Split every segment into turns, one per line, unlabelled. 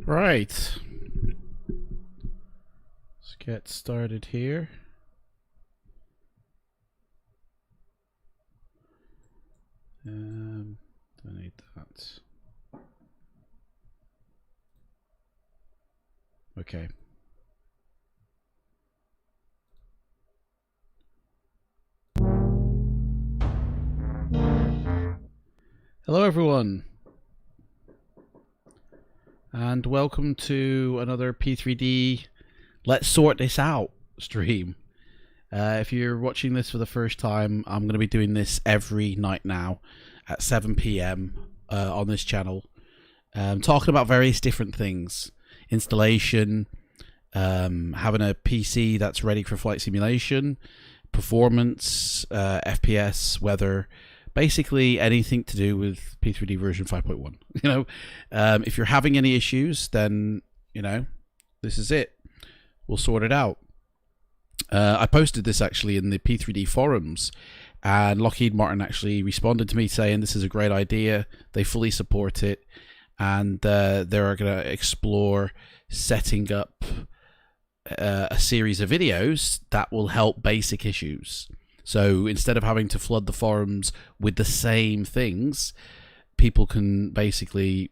Right. Let's get started here. Don't need that. Okay. Hello everyone, and welcome to another P3D Let's Sort This Out stream. If you're watching this for the first time, I'm going to be doing this every night now at 7 PM on this channel, talking about various different things. Installation, having a PC that's ready for flight simulation, performance, FPS, weather, basically anything to do with P3D version 5.1. You know, if you're having any issues, then, you know, this is it. We'll sort it out. I posted this actually in the P3D forums, and Lockheed Martin actually responded to me saying this is a great idea. They fully support it, and they're going to explore setting up a series of videos that will help basic issues. So instead of having to flood the forums with the same things, people can basically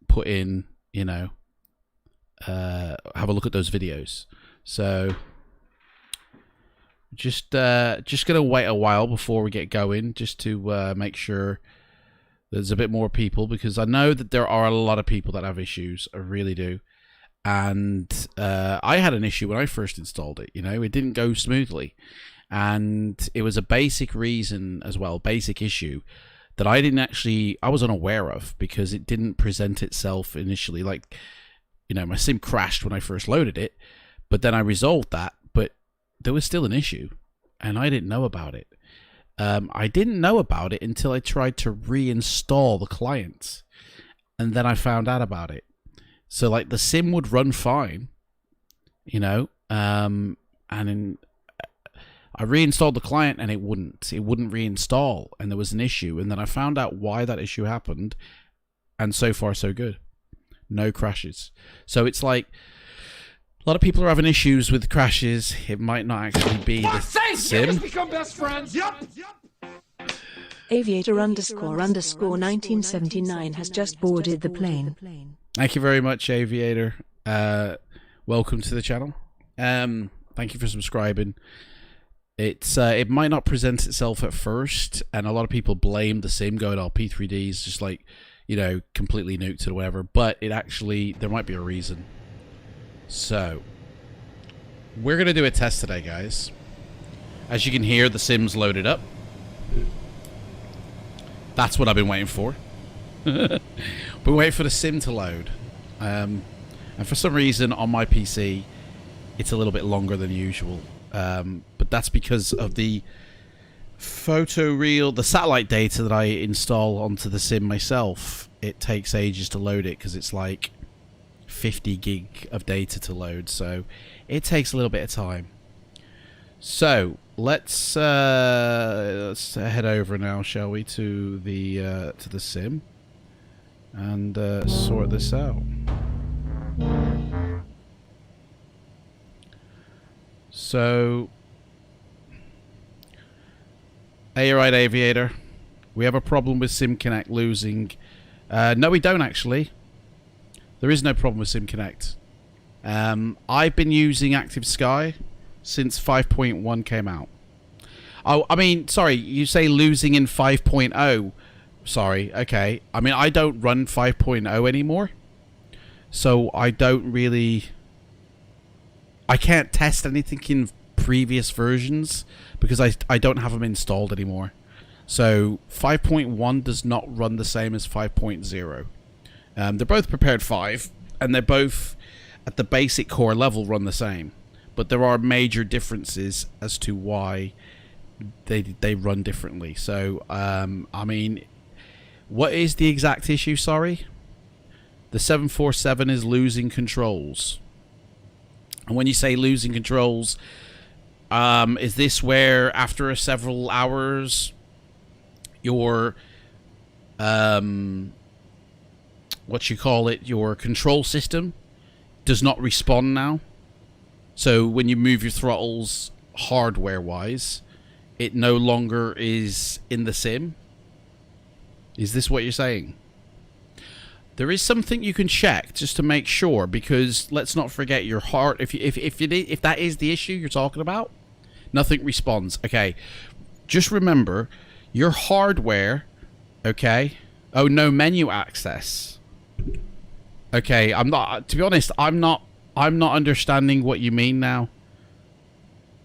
put in, you know, have a look at those videos. So just gonna wait a while before we get going, just to make sure there's a bit more people, because I know that there are a lot of people that have issues. I really do. And I had an issue when I first installed it. You know, it didn't go smoothly. And it was a basic reason as well, basic issue, that I was unaware of, because it didn't present itself initially. Like, you know, my sim crashed when I first loaded it, but then I resolved that, but there was still an issue, and I didn't know about it. I didn't know about it until I tried to reinstall the client, and then I found out about it. So, like, the sim would run fine, you know, I reinstalled the client and it wouldn't reinstall, and there was an issue, and then I found out why that issue happened, and so far so good. No crashes. So it's like a lot of people are having issues with crashes. It might not actually be the sim.
Let's become best friends. Yep.
Aviator __ 1979 has just boarded the plane.
Thank you very much, Aviator. Welcome to the channel. Thank you for subscribing. It might not present itself at first, and a lot of people blame the sim, going, "Oh, P3D is just, like, you know, completely nuked or whatever." But it actually, there might be a reason. So we're gonna do a test today, guys. As you can hear, the sim's loaded up. That's what I've been waiting for. Been waiting for the sim to load, and for some reason on my PC it's a little bit longer than usual. But that's because of the the satellite data that I install onto the sim myself. It takes ages to load it, because it's like 50 gig of data to load, so it takes a little bit of time. So let's head over now, shall we, to the sim and sort this out. So, you're right, Aviator. We have a problem with SimConnect losing. No, we don't actually. There is no problem with SimConnect. I've been using Active Sky since 5.1 came out. Oh, I mean, sorry, you say losing in 5.0. Sorry, okay. I mean, I don't run 5.0 anymore, so I don't really... I can't test anything in previous versions because I don't have them installed anymore. So 5.1 does not run the same as 5.0. They're both prepared 5, and they're both at the basic core level run the same. But there are major differences as to why they run differently. So, I mean, what is the exact issue, sorry? The 747 is losing controls. And when you say losing controls, is this where after several hours your what you call it, your control system does not respond now. So when you move your throttles hardware-wise, it no longer is in the sim. Is this what you're saying? There is something you can check just to make sure, because let's not forget your heart. If that is the issue you're talking about, nothing responds. Okay, just remember your hardware. Okay. Oh, no menu access. Okay, I'm not. To be honest, I'm not understanding what you mean now.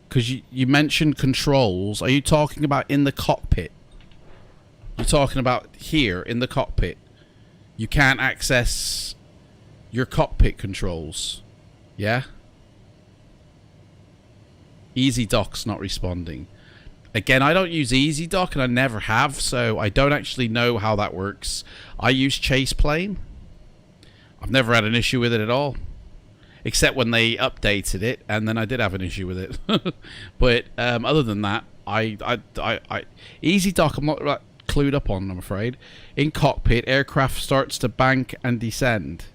Because you mentioned controls. Are you talking about in the cockpit? You're talking about here in the cockpit. You can't access your cockpit controls. Yeah? EasyDock's not responding. Again, I don't use EasyDock and I never have, so I don't actually know how that works. I use Chaseplane. I've never had an issue with it at all. Except when they updated it, and then I did have an issue with it. But other than that, EasyDock I'm not clued up on, I'm afraid. In cockpit, aircraft starts to bank and descend.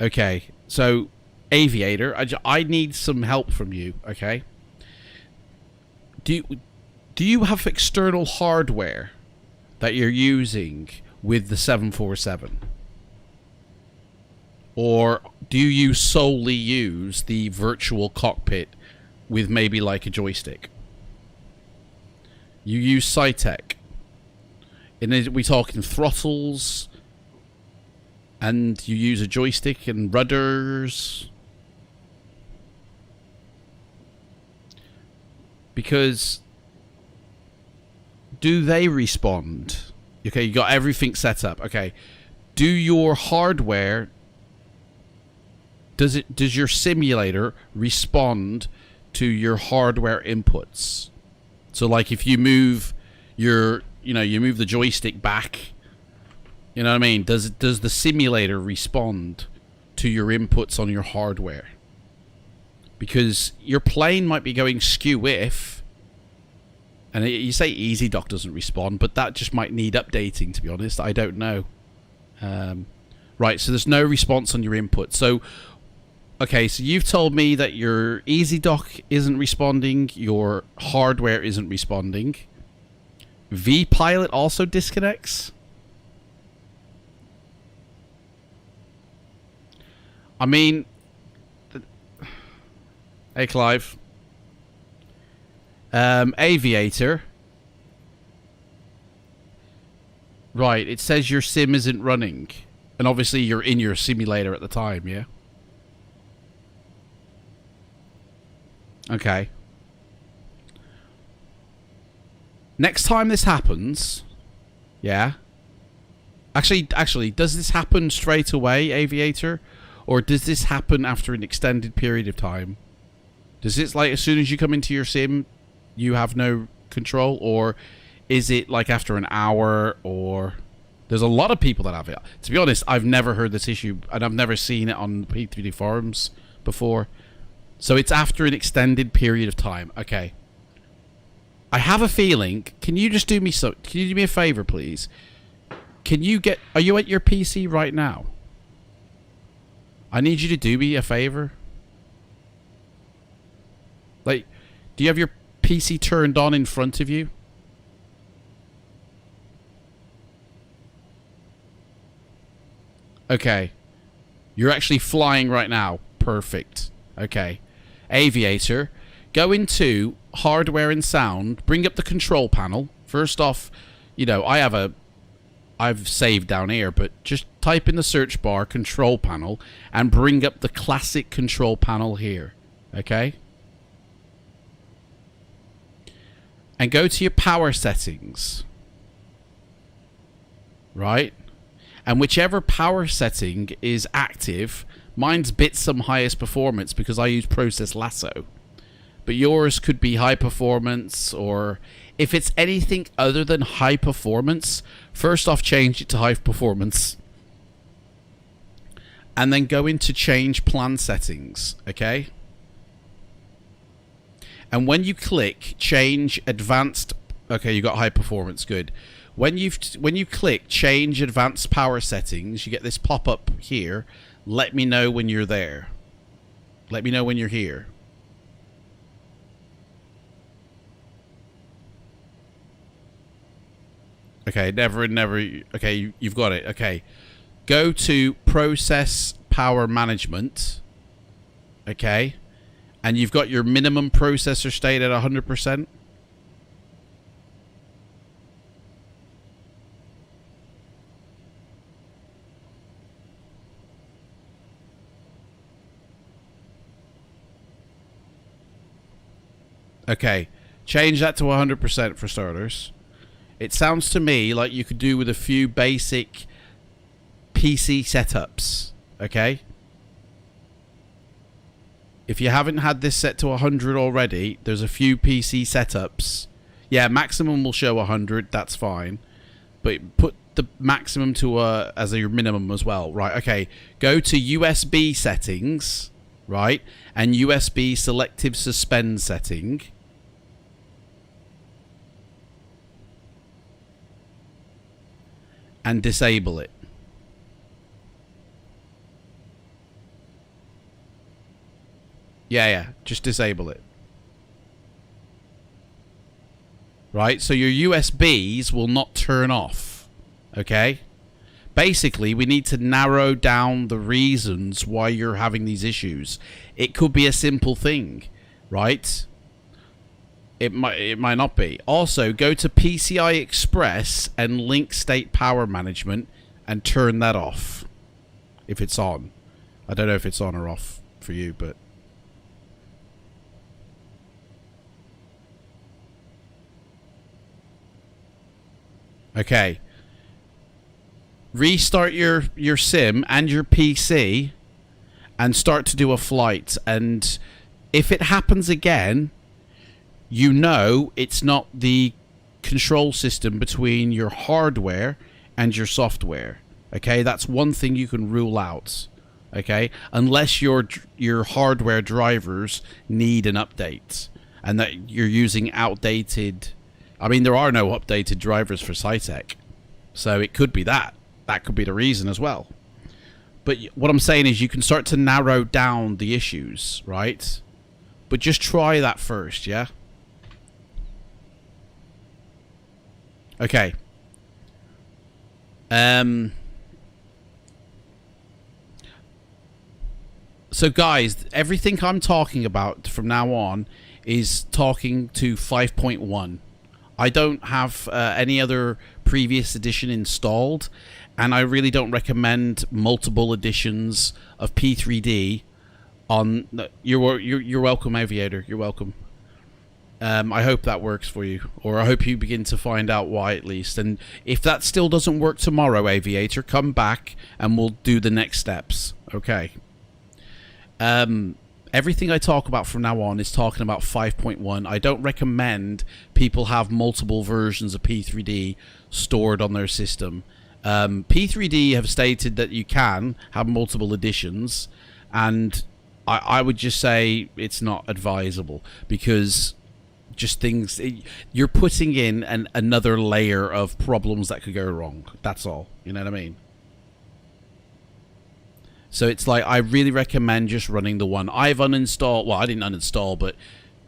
Okay, so Aviator, I need some help from you. Okay, do you have external hardware that you're using with the 747, or do you solely use the virtual cockpit with maybe like a joystick? You use Cytec. And are we talking throttles? And you use a joystick and rudders? Because do they respond? Okay, you got everything set up. Okay. Do your hardware, does your simulator respond to your hardware inputs? So like if you move your, you move the joystick back, you know what I mean? Does the simulator respond to your inputs on your hardware? Because your plane might be going skew if, and you say EasyDock doesn't respond, but that just might need updating, to be honest. I don't know. Right, so there's no response on your input. So, okay, so you've told me that your EasyDock isn't responding, your hardware isn't responding. vPilot also disconnects? I mean... Hey, Clive. Aviator. Right, it says your sim isn't running. And obviously you're in your simulator at the time, yeah? Okay. Next time this happens, yeah? Actually, does this happen straight away, Aviator? Or does this happen after an extended period of time? Does it, like, as soon as you come into your sim, you have no control? Or is it, like, after an hour? Or... There's a lot of people that have it. To be honest, I've never heard this issue, and I've never seen it on P3D forums before. So it's after an extended period of time. Okay. I have a feeling. Can you just do me Can you do me a favor, please? Can you get... Are you at your PC right now? I need you to do me a favor. Like, do you have your PC turned on in front of you? Okay. You're actually flying right now. Perfect. Okay. Aviator, go into hardware and sound, bring up the control panel. First off, I've saved down here, but just type in the search bar control panel and bring up the classic control panel here. Okay? And go to your power settings. Right? And whichever power setting is active, mine's Bitsum highest performance because I use Process Lasso. But yours could be high performance, or if it's anything other than high performance, first off change it to high performance. And then go into change plan settings, okay? And when you click change advanced, okay, you got high performance, good. When you click change advanced power settings, you get this pop up here. Let me know when you're there. Let me know when you're here. Okay, never. Okay, you've got it. Okay, go to process power management. Okay, and you've got your minimum processor state at 100%. Okay, change that to 100% for starters. It sounds to me like you could do with a few basic PC setups, okay? If you haven't had this set to 100 already, there's a few PC setups. Yeah, maximum will show 100, that's fine. But put the maximum to as your minimum as well. Right, okay. Go to USB settings, right? And USB selective suspend setting. And disable it. Yeah, just disable it. Right, so your USBs will not turn off. Okay? Basically, we need to narrow down the reasons why you're having these issues. It could be a simple thing, right? It might not be. Also, go to PCI Express and link state power management and turn that off if it's on. I don't know if it's on or off for you, but okay. Restart your sim and your PC and start to do a flight, and if it happens again, you know it's not the control system between your hardware and your software. Okay, that's one thing you can rule out. Okay, unless your hardware drivers need an update and that you're using outdated. I mean, there are no updated drivers for Cytec, so it could be that. That could be the reason as well. But what I'm saying is you can start to narrow down the issues, right? But just try that first, yeah? Okay. So guys, everything I'm talking about from now on is talking to 5.1. I don't have any other previous edition installed, and I really don't recommend multiple editions of P3D on. You're welcome, Aviator. You're welcome. I hope that works for you, or I hope you begin to find out why at least. And if that still doesn't work tomorrow, Aviator, come back and we'll do the next steps. Okay. Everything I talk about from now on is talking about 5.1. I don't recommend people have multiple versions of P3D stored on their system. P3D have stated that you can have multiple editions, and I would just say it's not advisable, because just things, you're putting in another layer of problems that could go wrong. That's all. You know what I mean? So it's like, I really recommend just running the one. I've uninstalled, well, I didn't uninstall, but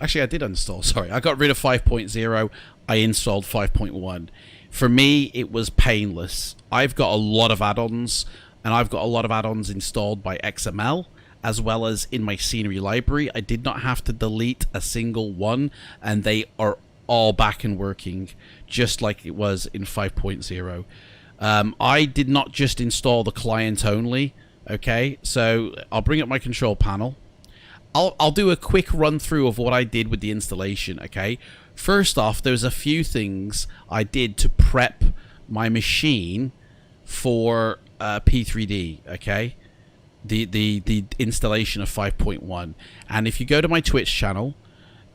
actually I did uninstall, sorry. I got rid of 5.0, I installed 5.1. For me, it was painless. I've got a lot of add-ons, and I've got a lot of add-ons installed by XML, as well as in my scenery library. I did not have to delete a single one, and they are all back and working, just like it was in 5.0. I did not just install the client only. Okay, so I'll bring up my control panel. I'll do a quick run through of what I did with the installation. Okay, first off, there's a few things I did to prep my machine for P3D. Okay, the installation of 5.1, and if you go to my Twitch channel,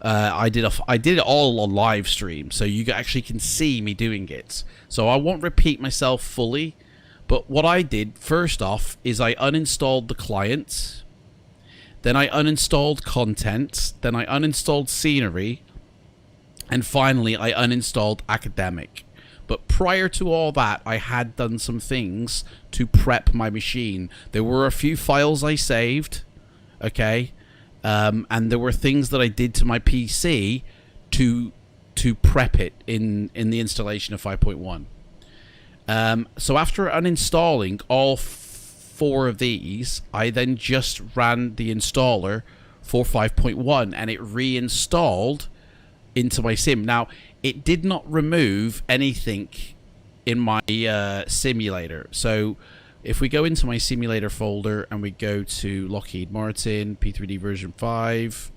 I did it all on live stream, so you actually can see me doing it. So I won't repeat myself fully. But what I did, first off, is I uninstalled the client, then I uninstalled content, then I uninstalled scenery, and finally I uninstalled academic. But prior to all that, I had done some things to prep my machine. There were a few files I saved, okay, and there were things that I did to my PC to prep it in the installation of 5.1. So after uninstalling all 4 of these, I then just ran the installer for 5.1 and it reinstalled into my sim. Now, it did not remove anything in my simulator. So if we go into my simulator folder and we go to Lockheed Martin, P3D version 5,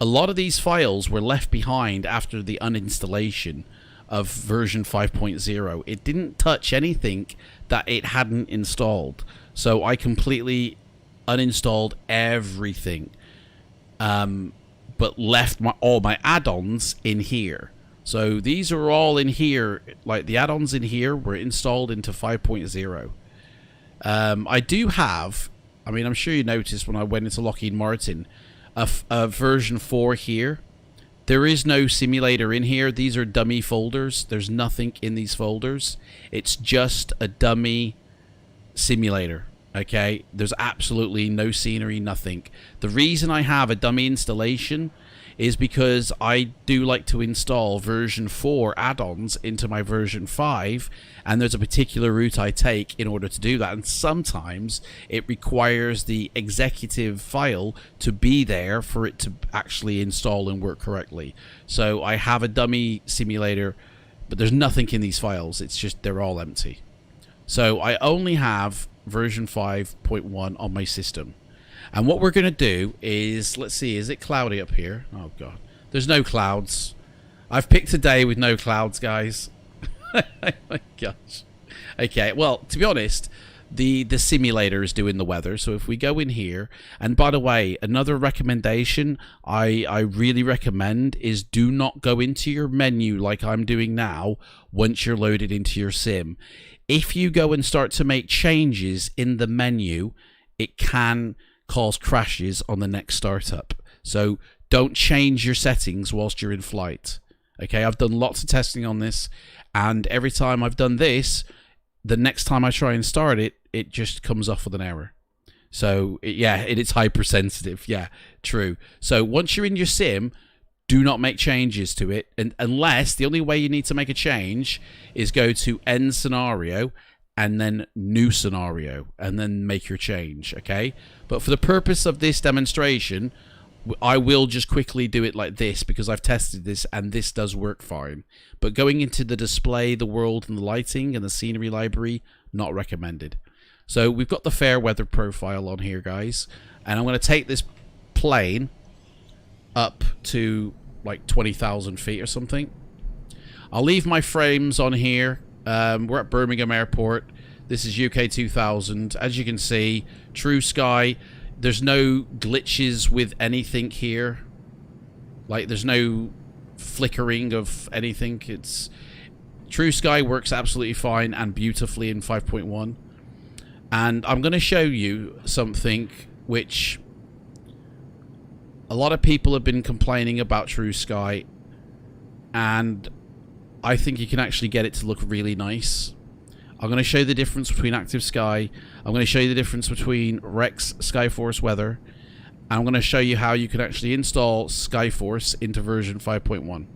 a lot of these files were left behind after the uninstallation of version 5.0. It didn't touch anything that it hadn't installed. So I completely uninstalled everything, but left all my add-ons in here. So these are all in here, like the add-ons in here were installed into 5.0. I do have, I mean, I'm sure you noticed when I went into Lockheed Martin, a version 4 here. There is no simulator in here. These are dummy folders. There's nothing in these folders. It's just a dummy simulator. Okay, there's absolutely no scenery, nothing. The reason I have a dummy installation is because I do like to install version 4 add-ons into my version 5, and there's a particular route I take in order to do that, and sometimes it requires the executive file to be there for it to actually install and work correctly. So I have a dummy simulator, but there's nothing in these files. It's just they're all empty. So I only have version 5.1 on my system. And what we're going to do is, let's see, is it cloudy up here? Oh god, there's no clouds. I've picked a day with no clouds, guys. Oh my gosh. Okay, well, to be honest, the simulator is doing the weather. So if we go in here, and by the way, another recommendation I really recommend is do not go into your menu like I'm doing now once you're loaded into your sim. If you go and start to make changes in the menu, it can cause crashes on the next startup. So don't change your settings whilst you're in flight. Okay, I've done lots of testing on this, and every time I've done this, the next time I try and start it, it just comes off with an error. So yeah, it's hypersensitive. Yeah, true. So once you're in your sim, do not make changes to it, and unless the only way you need to make a change is go to end scenario and then new scenario and then make your change. Okay, but for the purpose of this demonstration, I will just quickly do it like this because I've tested this and this does work fine. But going into the display, the world and the lighting and the scenery library, not recommended. So we've got the fair weather profile on here, guys, and I'm going to take this plane up to like 20,000 feet or something. I'll leave my frames on here. We're at Birmingham Airport. This is UK 2000. As you can see, true sky. There's no glitches with anything here. Like, there's no flickering of anything. It's true sky works absolutely fine and beautifully in 5.1. And I'm going to show you something which a lot of people have been complaining about True Sky, and I think you can actually get it to look really nice. I'm going to show you the difference between Active Sky. I'm going to show you the difference between Rex SKYFORCE Weather. And I'm going to show you how you can actually install SKYFORCE into version 5.1.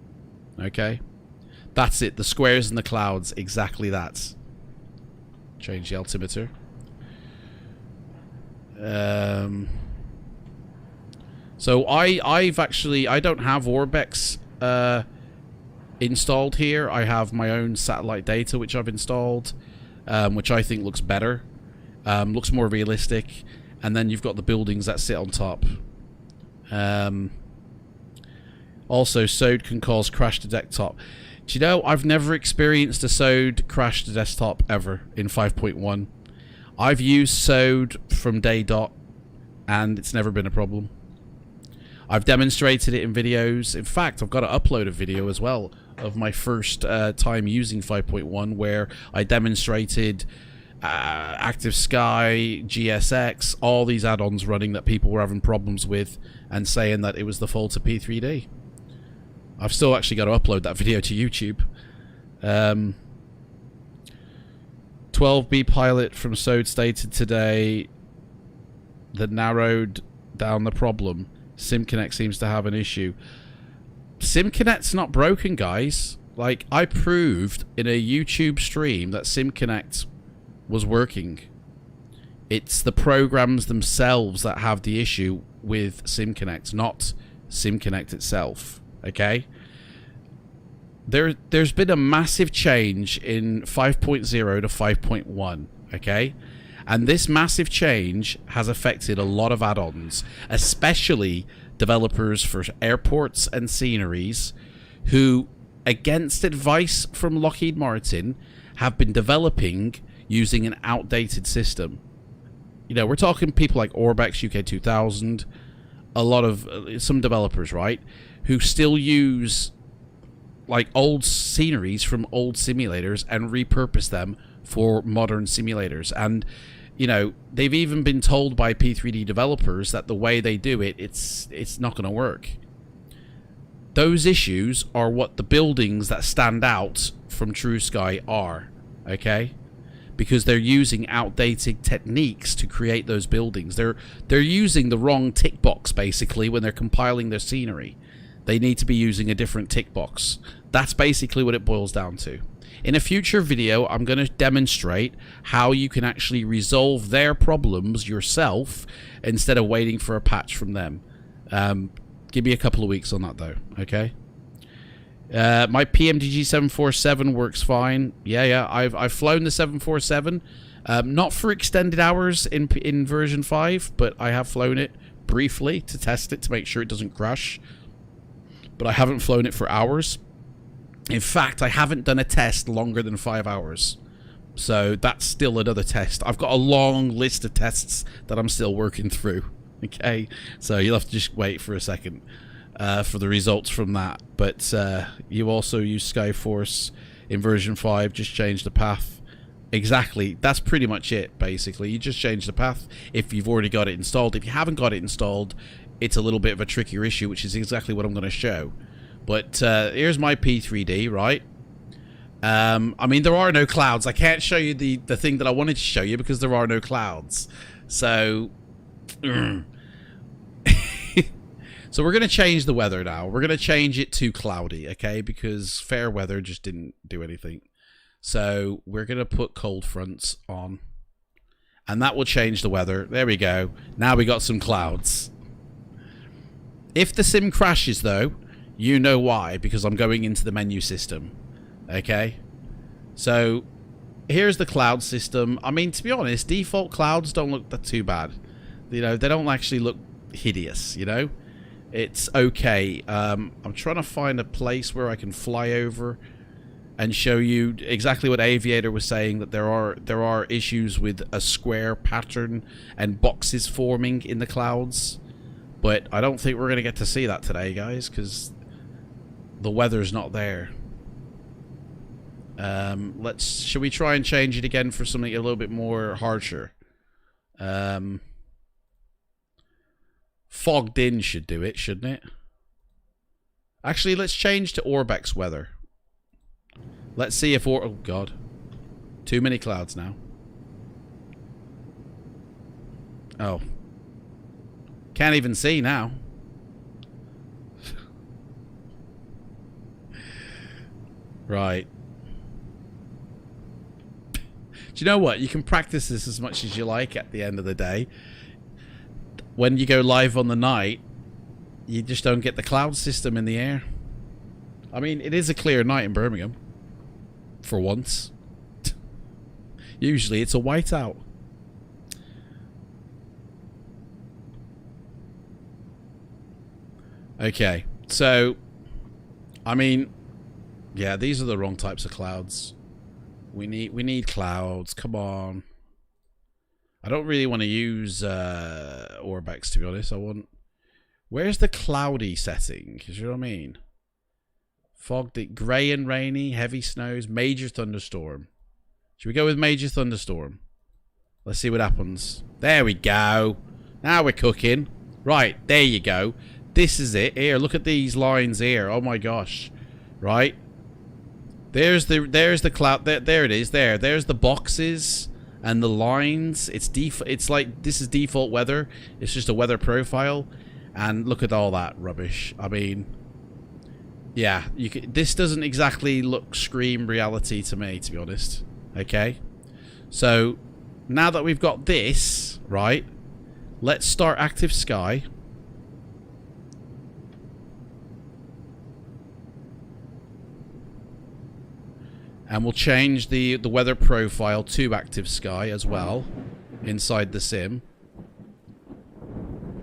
Okay? That's it. The squares and the clouds. Exactly that. Change the altimeter. So I don't have Orbex installed here. I have my own satellite data which I've installed, which I think looks better, looks more realistic, and then you've got the buildings that sit on top. Also, SOD can cause crash to desktop. Do you know, I've never experienced a SOD crash to desktop ever in 5.1. I've used SOD from day dot, and it's never been a problem. I've demonstrated it in videos. In fact, I've got to upload a video as well of my first time using 5.1 where I demonstrated Active Sky, GSX, all these add-ons running that people were having problems with and saying that it was the fault of P3D. I've still actually got to upload that video to YouTube. 12B pilot from Sode stated today that narrowed down the problem. SimConnect seems to have an issue. SimConnect's not broken, guys. Like, I proved in a YouTube stream that SimConnect was working. It's the programs themselves that have the issue with SimConnect, not SimConnect itself. Okay? There's been a massive change in 5.0 to 5.1. Okay? And this massive change has affected a lot of add-ons, especially developers for airports and sceneries who, against advice from Lockheed Martin, have been developing using an outdated system. You know, we're talking people like Orbex UK 2000, a lot of some developers, right, who still use like old sceneries from old simulators and repurpose them for modern simulators. And you know, they've even been told by P3D developers that the way they do it, it's not going to work. Those issues are what the buildings that stand out from True Sky are, okay? Because they're using outdated techniques to create those buildings. They're using the wrong tick box, basically, when they're compiling their scenery. They need to be using a different tick box. That's basically what it boils down to. In a future video, I'm going to demonstrate how you can actually resolve their problems yourself instead of waiting for a patch from them. Give me a couple of weeks on that, though, okay? My PMDG 747 works fine. Yeah, I've flown the 747. Not for extended hours in version 5, but I have flown it briefly to test it to make sure it doesn't crash. But I haven't flown it for hours. In fact, I haven't done a test longer than 5 hours. So that's still another test. I've got a long list of tests that I'm still working through. Okay, so you'll have to just wait for a second for the results from that. But you also use SKYFORCE in version 5, just change the path. Exactly, that's pretty much it, basically. You just change the path if you've already got it installed. If you haven't got it installed, it's a little bit of a trickier issue, which is exactly what I'm going to show. But here's my P3D, right? I mean, there are no clouds. I can't show you the thing that I wanted to show you because there are no clouds. So... So we're going to change the weather now. We're going to change it to cloudy, okay? Because fair weather just didn't do anything. So we're going to put cold fronts on. And that will change the weather. There we go. Now we got some clouds. If the sim crashes, though, you know why. Because I'm going into the menu system. Okay? So here's the cloud system. I mean, to be honest, default clouds don't look that too bad. You know, they don't actually look hideous, you know? It's okay. I'm trying to find a place where I can fly over and show you exactly what Aviator was saying, that there are issues with a square pattern and boxes forming in the clouds. But I don't think we're going to get to see that today, guys, because the weather's not there. Should we try and change it again for something a little bit more harsher? Fogged in should do it, shouldn't it? Actually, let's change to Orbex weather. Let's see if oh god. Too many clouds now. Oh. Can't even see now. Right. Do you know what? You can practice this as much as you like at the end of the day. When you go live on the night, you just don't get the cloud system in the air. I mean, it is a clear night in Birmingham. For once. Usually it's a whiteout. Okay, so, I mean, yeah, these are the wrong types of clouds. We need clouds, come on. I don't really want to use Orbex, to be honest. Where's the cloudy setting? You know what I mean? Fogged, grey and rainy, heavy snows, major thunderstorm. Should we go with major thunderstorm? Let's see what happens. There we go. Now we're cooking. Right, there you go. This is it. Here, look at these lines here. Oh my gosh. Right. There's the cloud. There it is. There's the boxes and the lines. It's like this is default weather. It's just a weather profile, and look at all that rubbish. I mean, yeah, this doesn't exactly scream reality to me, to be honest. Okay, so now that we've got this right, let's start Active Sky. And we'll change the weather profile to Active Sky as well inside the sim.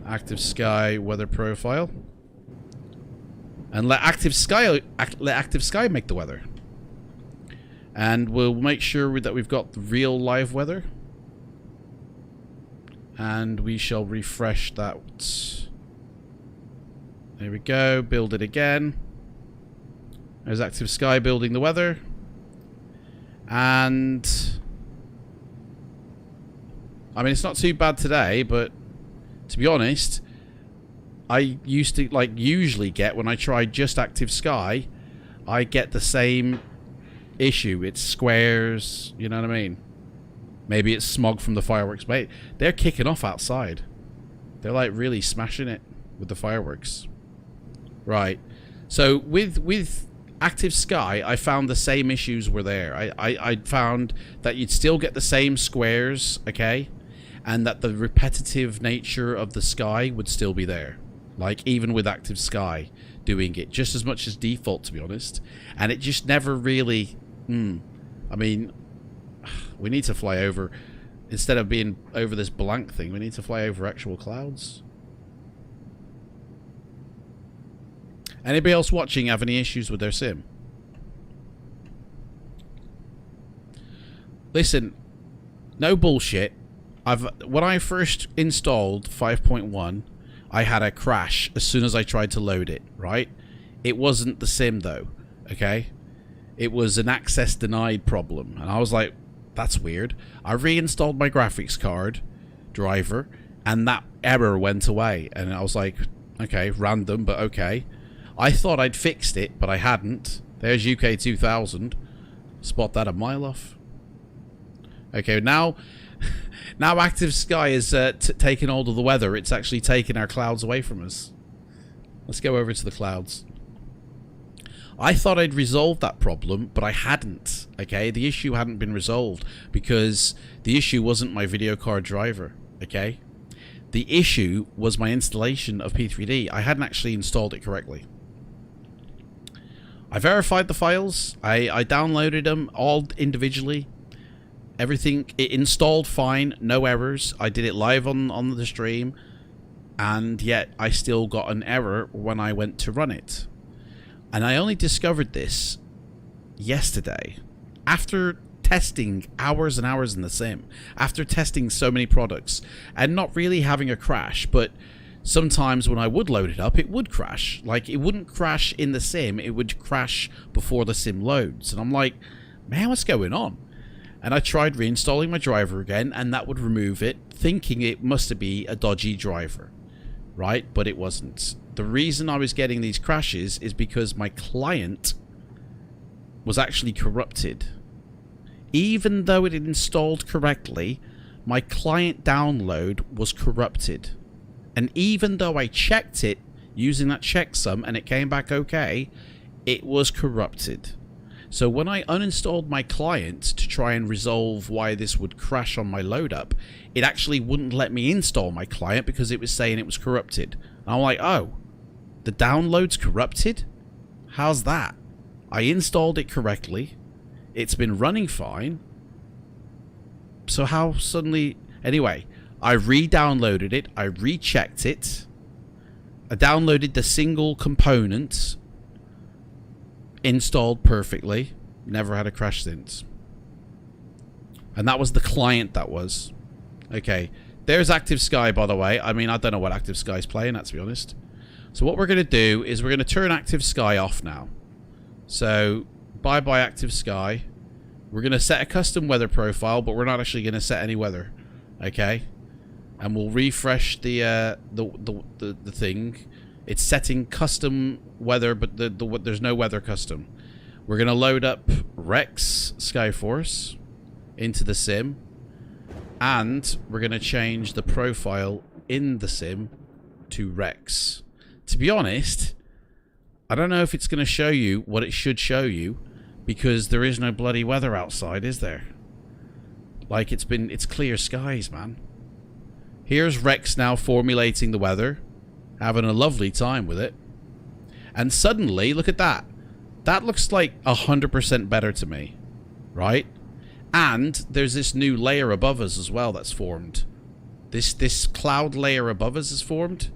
Active Sky weather profile. And let Active Sky make the weather. And we'll make sure that we've got the real live weather. And we shall refresh that. There we go. Build it again. There's Active Sky building the weather. And I mean, it's not too bad today, but to be honest, I used to usually get, when I try just Active Sky, I get the same issue. It's squares, you know what I mean? Maybe it's smog from the fireworks. Mate, they're kicking off outside. They're like really smashing it with the fireworks. Right. So with Active Sky, I found the same issues were there. I found that you'd still get the same squares, okay? And that the repetitive nature of the sky would still be there. Like, even with Active Sky doing it just as much as default, to be honest. And it just never really... I mean, we need to fly over... Instead of being over this blank thing, we need to fly over actual clouds. Anybody else watching have any issues with their sim? Listen, no bullshit. When I first installed 5.1, I had a crash as soon as I tried to load it, right? It wasn't the sim though, okay? It was an access denied problem. And I was like, that's weird. I reinstalled my graphics card driver and that error went away. And I was like, okay, random, but okay. I thought I'd fixed it, but I hadn't. There's UK 2000. Spot that a mile off. Okay, now Active Sky is taking hold of the weather. It's actually taking our clouds away from us. Let's go over to the clouds. I thought I'd resolved that problem, but I hadn't. Okay, the issue hadn't been resolved because the issue wasn't my video card driver. Okay, the issue was my installation of P3D. I hadn't actually installed it correctly. I verified the files. I downloaded them all individually. Everything, it installed fine, no errors. I did it live on the stream, and yet I still got an error when I went to run it. And I only discovered this yesterday, after testing hours and hours in the sim, after testing so many products, and not really having a crash, but sometimes when I would load it up, it would crash. Like, it wouldn't crash in the sim, it would crash before the sim loads. And I'm like, man, what's going on? And I tried reinstalling my driver again, and that would remove it, thinking it must be a dodgy driver, right? But it wasn't. The reason I was getting these crashes is because my client was actually corrupted. Even though it had installed correctly, my client download was corrupted. And even though I checked it using that checksum and it came back okay, it was corrupted. So when I uninstalled my client to try and resolve why this would crash on my load up, it actually wouldn't let me install my client because it was saying it was corrupted. And I'm like, oh, the download's corrupted? How's that? I installed it correctly. It's been running fine. So how suddenly... Anyway, I re-downloaded it. I rechecked it. I downloaded the single component. Installed perfectly. Never had a crash since. And that was the client that was. Okay. There's Active Sky, by the way. I mean, I don't know what Active Sky's playing at, to be honest. So what we're going to do is we're going to turn Active Sky off now. So, bye-bye Active Sky. We're going to set a custom weather profile, but we're not actually going to set any weather. Okay? And we'll refresh the thing. It's setting custom weather, but there's no weather custom. We're going to load up Rex SKYFORCE into the sim, and we're going to change the profile in the sim to Rex. To be honest, I don't know if it's going to show you what it should show you, because there is no bloody weather outside, is there? Like, it's clear skies, man. Here's Rex now formulating the weather, having a lovely time with it. And suddenly, look at that. That looks like 100% better to me, right? And there's this new layer above us as well that's formed. This cloud layer above us is formed.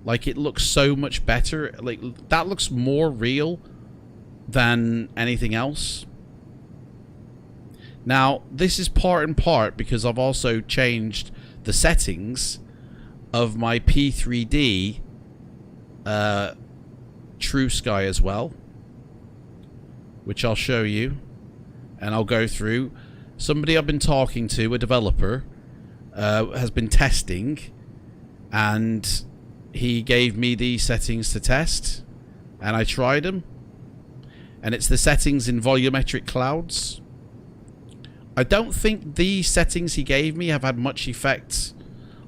Like, it looks so much better. Like, that looks more real than anything else. Now, this is part and part because I've also changed the settings of my P3D True Sky as well, which I'll show you, and I'll go through. Somebody I've been talking to, a developer, has been testing, and he gave me these settings to test, and I tried them, and it's the settings in volumetric clouds. I don't think the settings he gave me have had much effect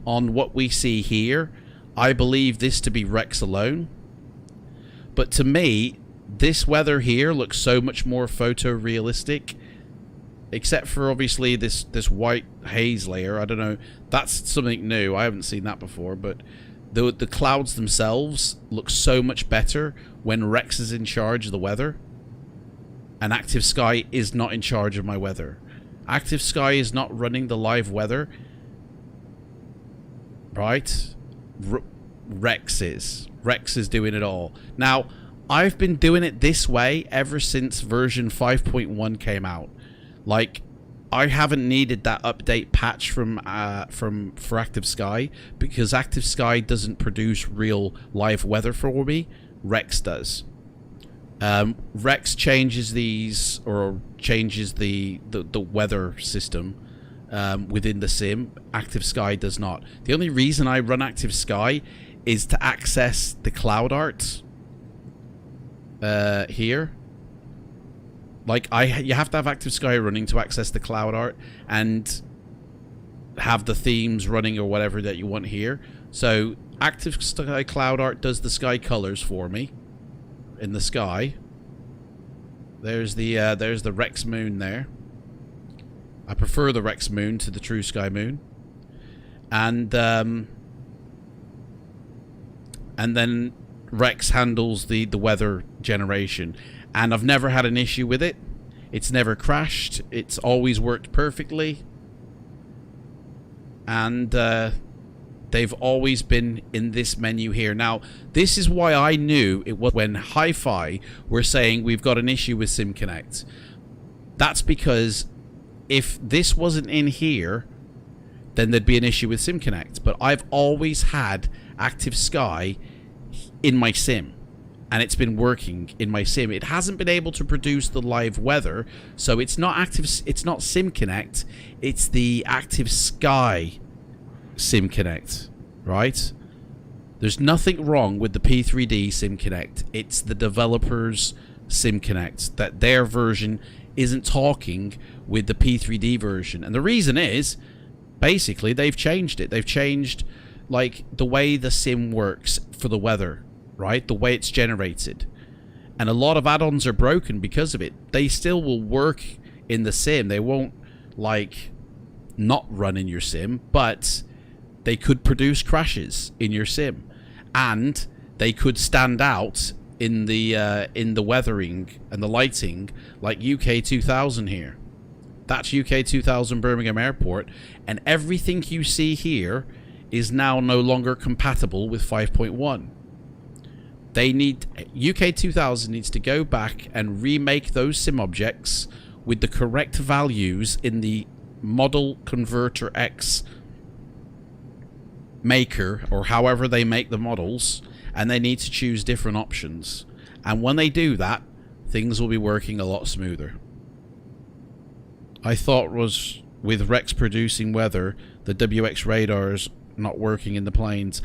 on what we see here. I believe this to be Rex alone. But to me, this weather here looks so much more photorealistic. Except for obviously this white haze layer. I don't know. That's something new. I haven't seen that before. But the clouds themselves look so much better when Rex is in charge of the weather. And Active Sky is not in charge of my weather. Active Sky is not running the live weather. Right? Rex is. Rex is doing it all. Now, I've been doing it this way ever since version 5.1 came out. Like, I haven't needed that update patch for Active Sky, because Active Sky doesn't produce real live weather for me. Rex does. Rex changes these, or changes the weather system within the sim. Active Sky does not. The only reason I run Active Sky is to access the cloud art here. Like, you have to have Active Sky running to access the cloud art and have the themes running or whatever that you want here. So Active Sky cloud art does the sky colors for me in the sky. There's the Rex moon there. I prefer the Rex moon to the True Sky moon. And then Rex handles the weather generation. And I've never had an issue with it. It's never crashed. It's always worked perfectly. And they've always been in this menu here. Now, this is why I knew it was when Hi-Fi were saying we've got an issue with SimConnect. That's because if this wasn't in here, then there'd be an issue with SimConnect. But I've always had Active Sky in my sim, and it's been working in my sim. It hasn't been able to produce the live weather, so it's not SimConnect, it's the Active Sky SimConnect, right? There's nothing wrong with the P3D SimConnect. It's the developer's SimConnect, that their version isn't talking with the P3D version. And the reason is, basically, they've changed it. They've changed, like, the way the sim works for the weather, right? The way it's generated. And a lot of add-ons are broken because of it. They still will work in the sim. They won't, like, not run in your sim, but they could produce crashes in your sim. And they could stand out in the weathering and the lighting, like UK 2000 here. That's UK 2000 Birmingham Airport, and everything you see here is now no longer compatible with 5.1. UK 2000 needs to go back and remake those sim objects with the correct values in the Model Converter X maker, or however they make the models, and they need to choose different options. And when they do that, things will be working a lot smoother. I thought was with Rex producing weather, the WX radars not working in the planes.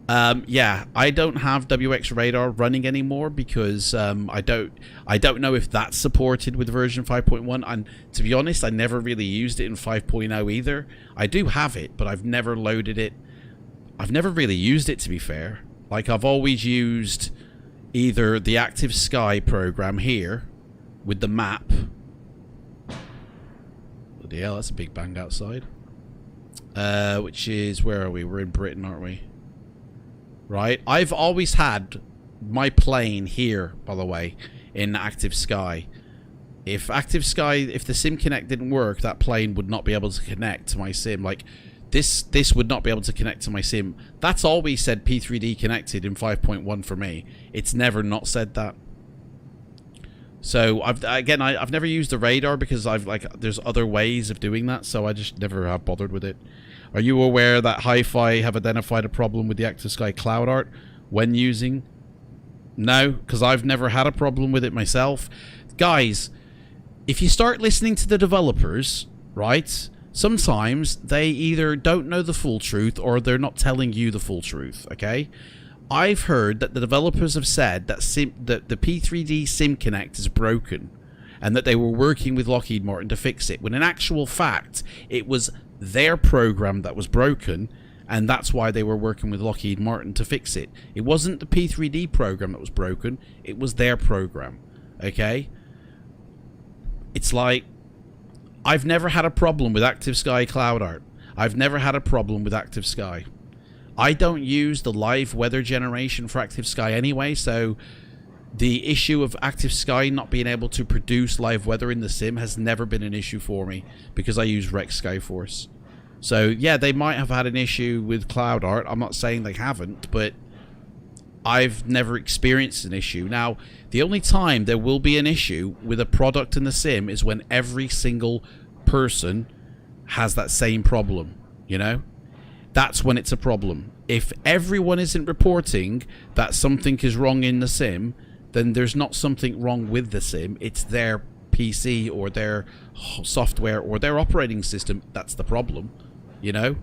Yeah, I don't have WX Radar running anymore because I don't know if that's supported with version 5.1. And to be honest, I never really used it in 5.0 either. I do have it, but I've never loaded it. I've never really used it, to be fair. Like, I've always used either the Active Sky program here with the map. Bloody hell, that's a big bang outside. Which is, where are we? We're in Britain, aren't we? Right, I've always had my plane here, by the way, in Active Sky. If the Sim Connect didn't work, that plane would not be able to connect to my sim. Like, this would not be able to connect to my sim. That's always said P3D connected in 5.1 for me. It's never not said that. So I've never used the radar because there's other ways of doing that, so I just never have bothered with it. Are you aware that Hi-Fi have identified a problem with the Active Sky cloud art when using? No, because I've never had a problem with it myself. Guys, if you start listening to the developers, right, sometimes they either don't know the full truth or they're not telling you the full truth, okay? I've heard that the developers have said that the P3D Sim Connect is broken and that they were working with Lockheed Martin to fix it, when in actual fact it was their program that was broken, and that's why they were working with Lockheed Martin to fix it. It wasn't the P3D program that was broken, it was their program, okay? It's like, I've never had a problem with Active Sky cloud art. I've never had a problem with Active Sky. I don't use the live weather generation for Active Sky anyway, so the issue of Active Sky not being able to produce live weather in the sim has never been an issue for me because I use Rex SKYFORCE. So yeah, they might have had an issue with cloud art. I'm not saying they haven't, but I've never experienced an issue. Now, the only time there will be an issue with a product in the sim is when every single person has that same problem, you know? That's when it's a problem. If everyone isn't reporting that something is wrong in the sim, then there's not something wrong with the sim. It's their PC or their software or their operating system that's the problem, you know?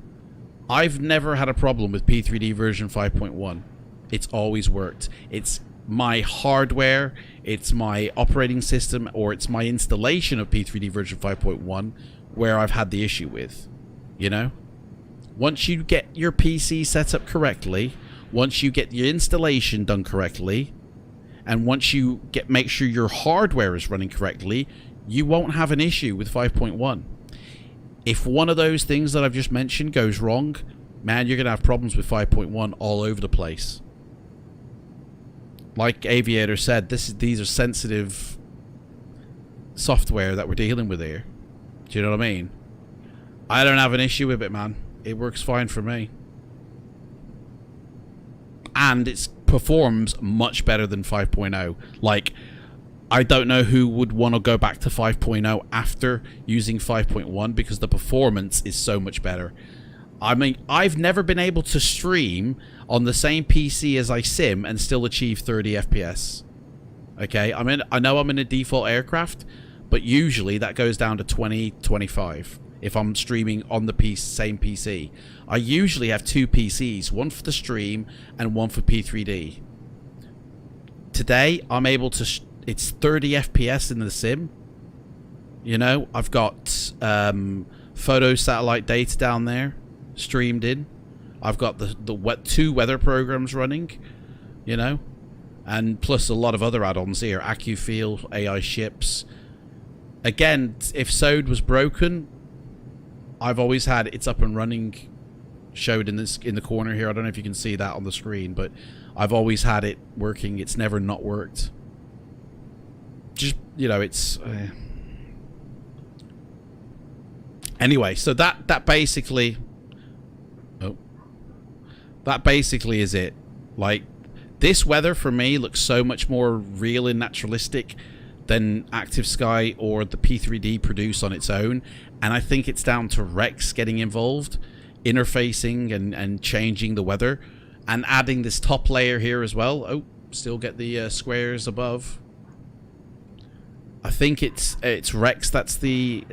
I've never had a problem with P3D version 5.1. It's always worked. It's my hardware, it's my operating system, or it's my installation of P3D version 5.1 where I've had the issue with, you know? Once you get your PC set up correctly, once you get your installation done correctly, and once you make sure your hardware is running correctly, you won't have an issue with 5.1. If one of those things that I've just mentioned goes wrong, man, you're going to have problems with 5.1 all over the place. Like Aviator said, these are sensitive software that we're dealing with here. Do you know what I mean? I don't have an issue with it, man. It works fine for me. And it performs much better than 5.0. Like, I don't know who would want to go back to 5.0 after using 5.1 because the performance is so much better. I mean, I've never been able to stream on the same PC as I sim and still achieve 30 FPS. Okay, I know I'm in a default aircraft, but usually that goes down to 20, 25 if I'm streaming on the same PC. I usually have two PCs, one for the stream and one for P3D. Today, I'm able to... it's 30 FPS in the sim. You know, I've got photo satellite data down there streamed in. I've got the two weather programs running, you know, and plus a lot of other add-ons here. AccuFeel, AI ships. Again, if SOD was broken, I've always had it's up and running showed in the corner here. I don't know if you can see that on the screen, but I've always had it working. It's never not worked. Just, you know, it's anyway, so that basically is it. Like, this weather for me looks so much more real and naturalistic than Active Sky or the P3D produce on its own, and I think it's down to Rex getting involved, interfacing and changing the weather, and adding this top layer here as well. Oh, still get the squares above. I think it's Rex that's the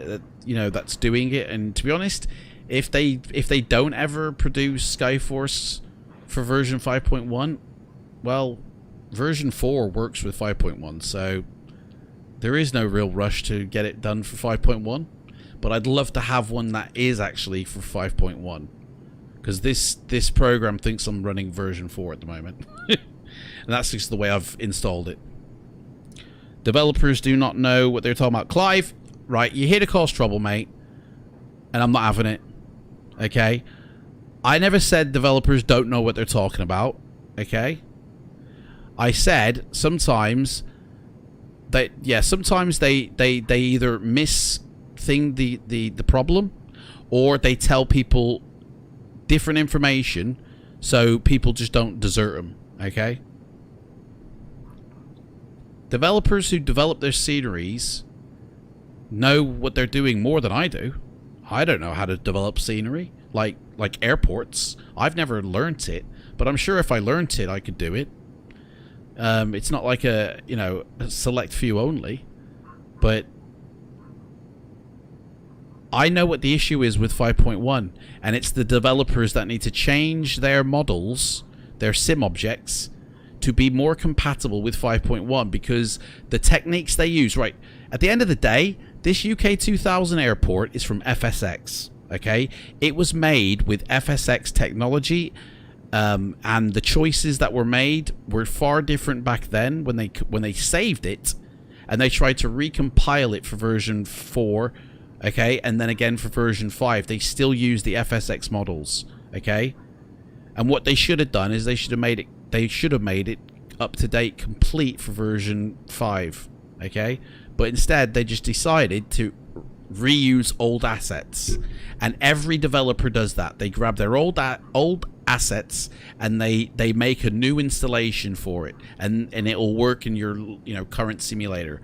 you know, that's doing it. And to be honest, if they don't ever produce SKYFORCE for version 5.1? Well, version 4 works with 5.1, so there is no real rush to get it done for 5.1. But I'd love to have one that is actually for 5.1. Because this program thinks I'm running version 4 at the moment. And that's just the way I've installed it. Developers do not know what they're talking about. Clive, right, you're here to cause trouble, mate. And I'm not having it. Okay? I never said developers don't know what they're talking about. Okay? I said sometimes they either misthink the problem, or they tell people different information so people just don't desert them. Okay? Developers who develop their sceneries know what they're doing more than I do. I don't know how to develop scenery like airports. I've never learnt it, but I'm sure if I learnt it, I could do it. It's not like a select few only, but I know what the issue is with 5.1, and it's the developers that need to change their models, their sim objects, to be more compatible with 5.1, because the techniques they use, right, at the end of the day, this UK 2000 airport is from FSX, okay? It was made with FSX technology, and the choices that were made were far different back then when they saved it, and they tried to recompile it for version 4, okay, and then again for version 5. They still use the FSX models, okay? And what they should have done is they should have made it up to date, complete for version 5, okay? But instead they just decided to reuse old assets, and every developer does that. They grab their old assets and they make a new installation for it, and it will work in your current simulator.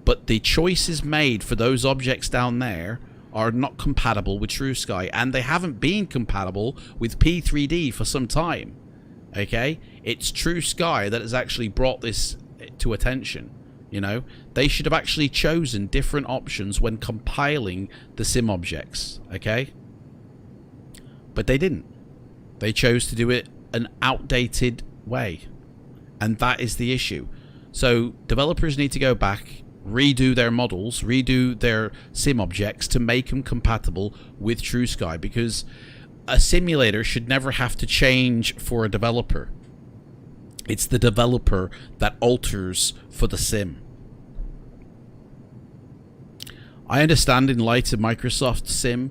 But the choices made for those objects down there are not compatible with TrueSky, and they haven't been compatible with P3D for some time. Okay, it's TrueSky that has actually brought this to attention. They should have actually chosen different options when compiling the sim objects. Okay, but they didn't. They chose to do it an outdated way, and that is the issue. So developers need to go back, redo their models, redo their sim objects to make them compatible with TrueSky, because a simulator should never have to change for a developer. It's the developer that alters for the sim. I understand in light of Microsoft Sim,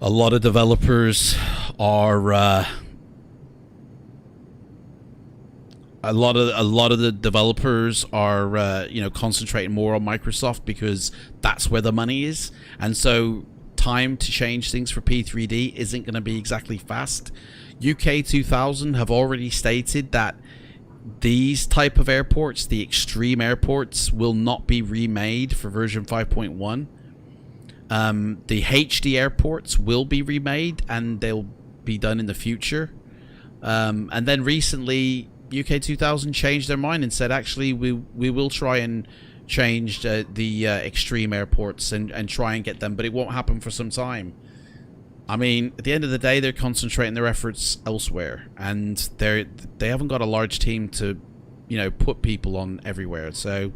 a lot of developers are a lot of the developers are concentrating more on Microsoft because that's where the money is, and so time to change things for P3D isn't going to be exactly fast. UK 2000 have already stated that these type of airports, the extreme airports, will not be remade for version 5.1. The HD airports will be remade, and they'll be done in the future. And then recently UK 2000 changed their mind and said, actually, we will try and change the extreme airports and try and get them, but it won't happen for some time. I mean, at the end of the day, they're concentrating their efforts elsewhere, and they haven't got a large team to put people on everywhere. So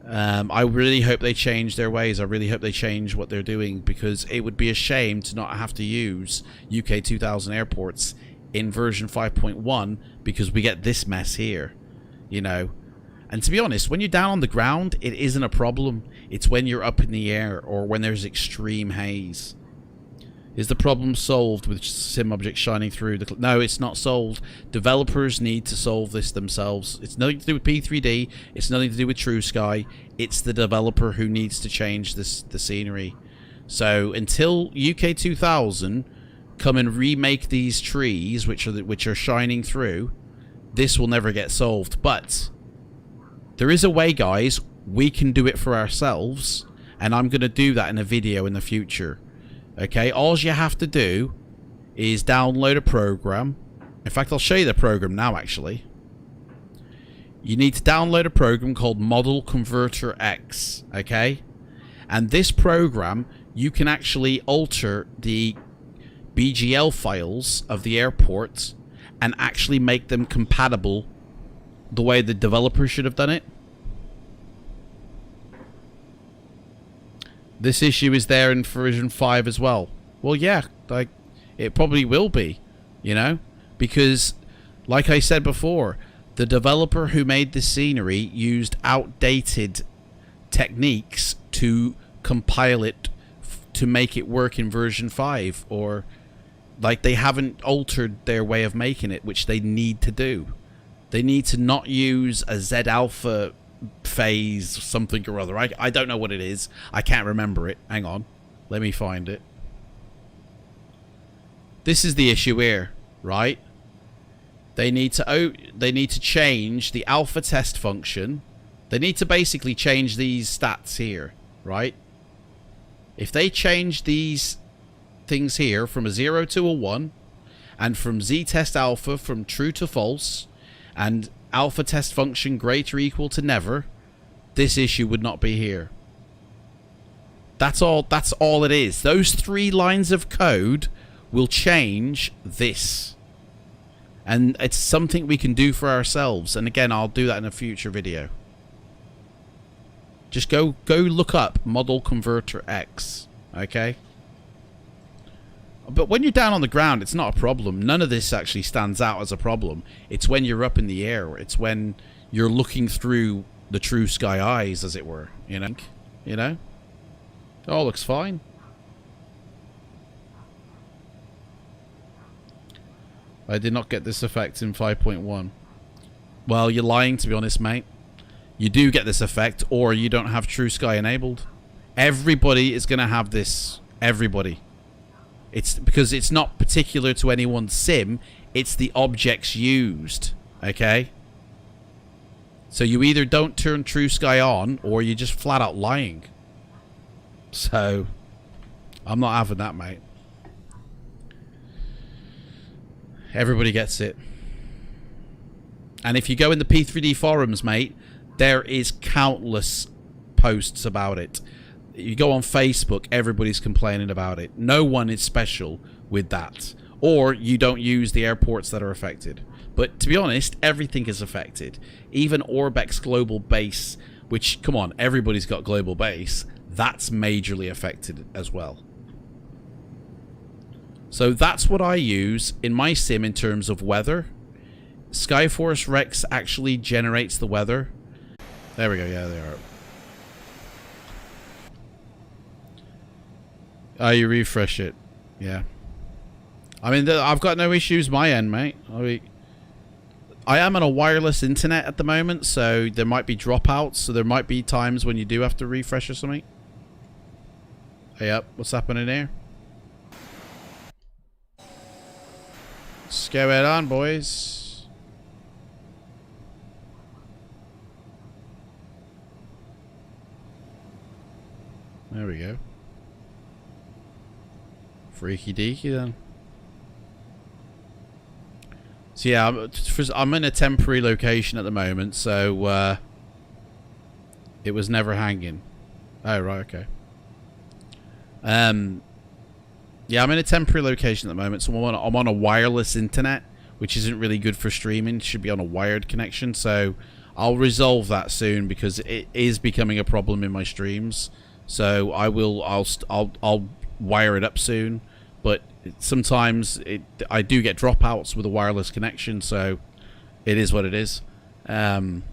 I really hope they change their ways. I really hope they change what they're doing, because it would be a shame to not have to use UK 2000 airports in version 5.1 because we get this mess here, And to be honest, when you're down on the ground, it isn't a problem. It's when you're up in the air or when there's extreme haze. Is the problem solved with sim objects shining through the... No, it's not solved. Developers need to solve this themselves. It's nothing to do with P3D. It's nothing to do with TrueSky. It's the developer who needs to change the scenery. So until UK 2000 come and remake these trees, which are shining through, this will never get solved. But there is a way, guys. We can do it for ourselves, and I'm going to do that in a video in the future. Okay, all you have to do is download a program. In fact, I'll show you the program now, actually. You need to download a program called Model Converter X, okay? And this program, you can actually alter the BGL files of the airport, and actually make them compatible the way the developer should have done it. This issue is there in version 5 as well. Well, yeah, like it probably will be, you know, because like I said before, the developer who made this scenery used outdated techniques to compile it to make it work in version 5, or like they haven't altered their way of making it, which they need to do. They need to not use a Z alpha phase something or other. I don't know what it is. I can't remember it. Hang on. Let me find it. This is the issue here, right? They need to change the alpha test function. They need to basically change these stats here, right? If they change these things here from a 0 to a 1, and from Z test alpha from true to false, and alpha test function greater or equal to never, this issue would not be here. That's all it is. Those 3 lines of code will change this. And it's something we can do for ourselves. And again, I'll do that in a future video. Just go look up Model Converter X, okay? But when you're down on the ground, it's not a problem. None of this actually stands out as a problem. It's when you're up in the air. It's when you're looking through the true sky eyes, as it were. You know? It all looks fine. I did not get this effect in 5.1. Well, you're lying, to be honest, mate. You do get this effect, or you don't have True Sky enabled. Everybody is going to have this. Everybody. It's because it's not particular to anyone's sim. It's the objects used. Okay? So you either don't turn True Sky on, or you're just flat out lying. So, I'm not having that, mate. Everybody gets it. And if you go in the P3D forums, mate, there is countless posts about it. You go on Facebook, everybody's complaining about it. No one is special with that. Or you don't use the airports that are affected. But to be honest, everything is affected. Even Orbex Global Base, which, come on, everybody's got Global Base, that's majorly affected as well. So that's what I use in my sim in terms of weather. SKYFORCE Rex actually generates the weather. There we go, yeah, they are. Oh, you refresh it. Yeah. I mean, I've got no issues my end, mate. I am on a wireless internet at the moment, so there might be dropouts, so there might be times when you do have to refresh or something. Hey up, what's happening here? Let's go it on, boys. There we go. Freaky deaky then. So yeah, I'm in a temporary location at the moment, so it was never hanging. Oh right, okay. Yeah, I'm in a temporary location at the moment, so I'm on a wireless internet, which isn't really good for streaming. It should be on a wired connection, so I'll resolve that soon because it is becoming a problem in my streams. So I'll wire it up soon, but sometimes I do get dropouts with a wireless connection, so it is what it is. So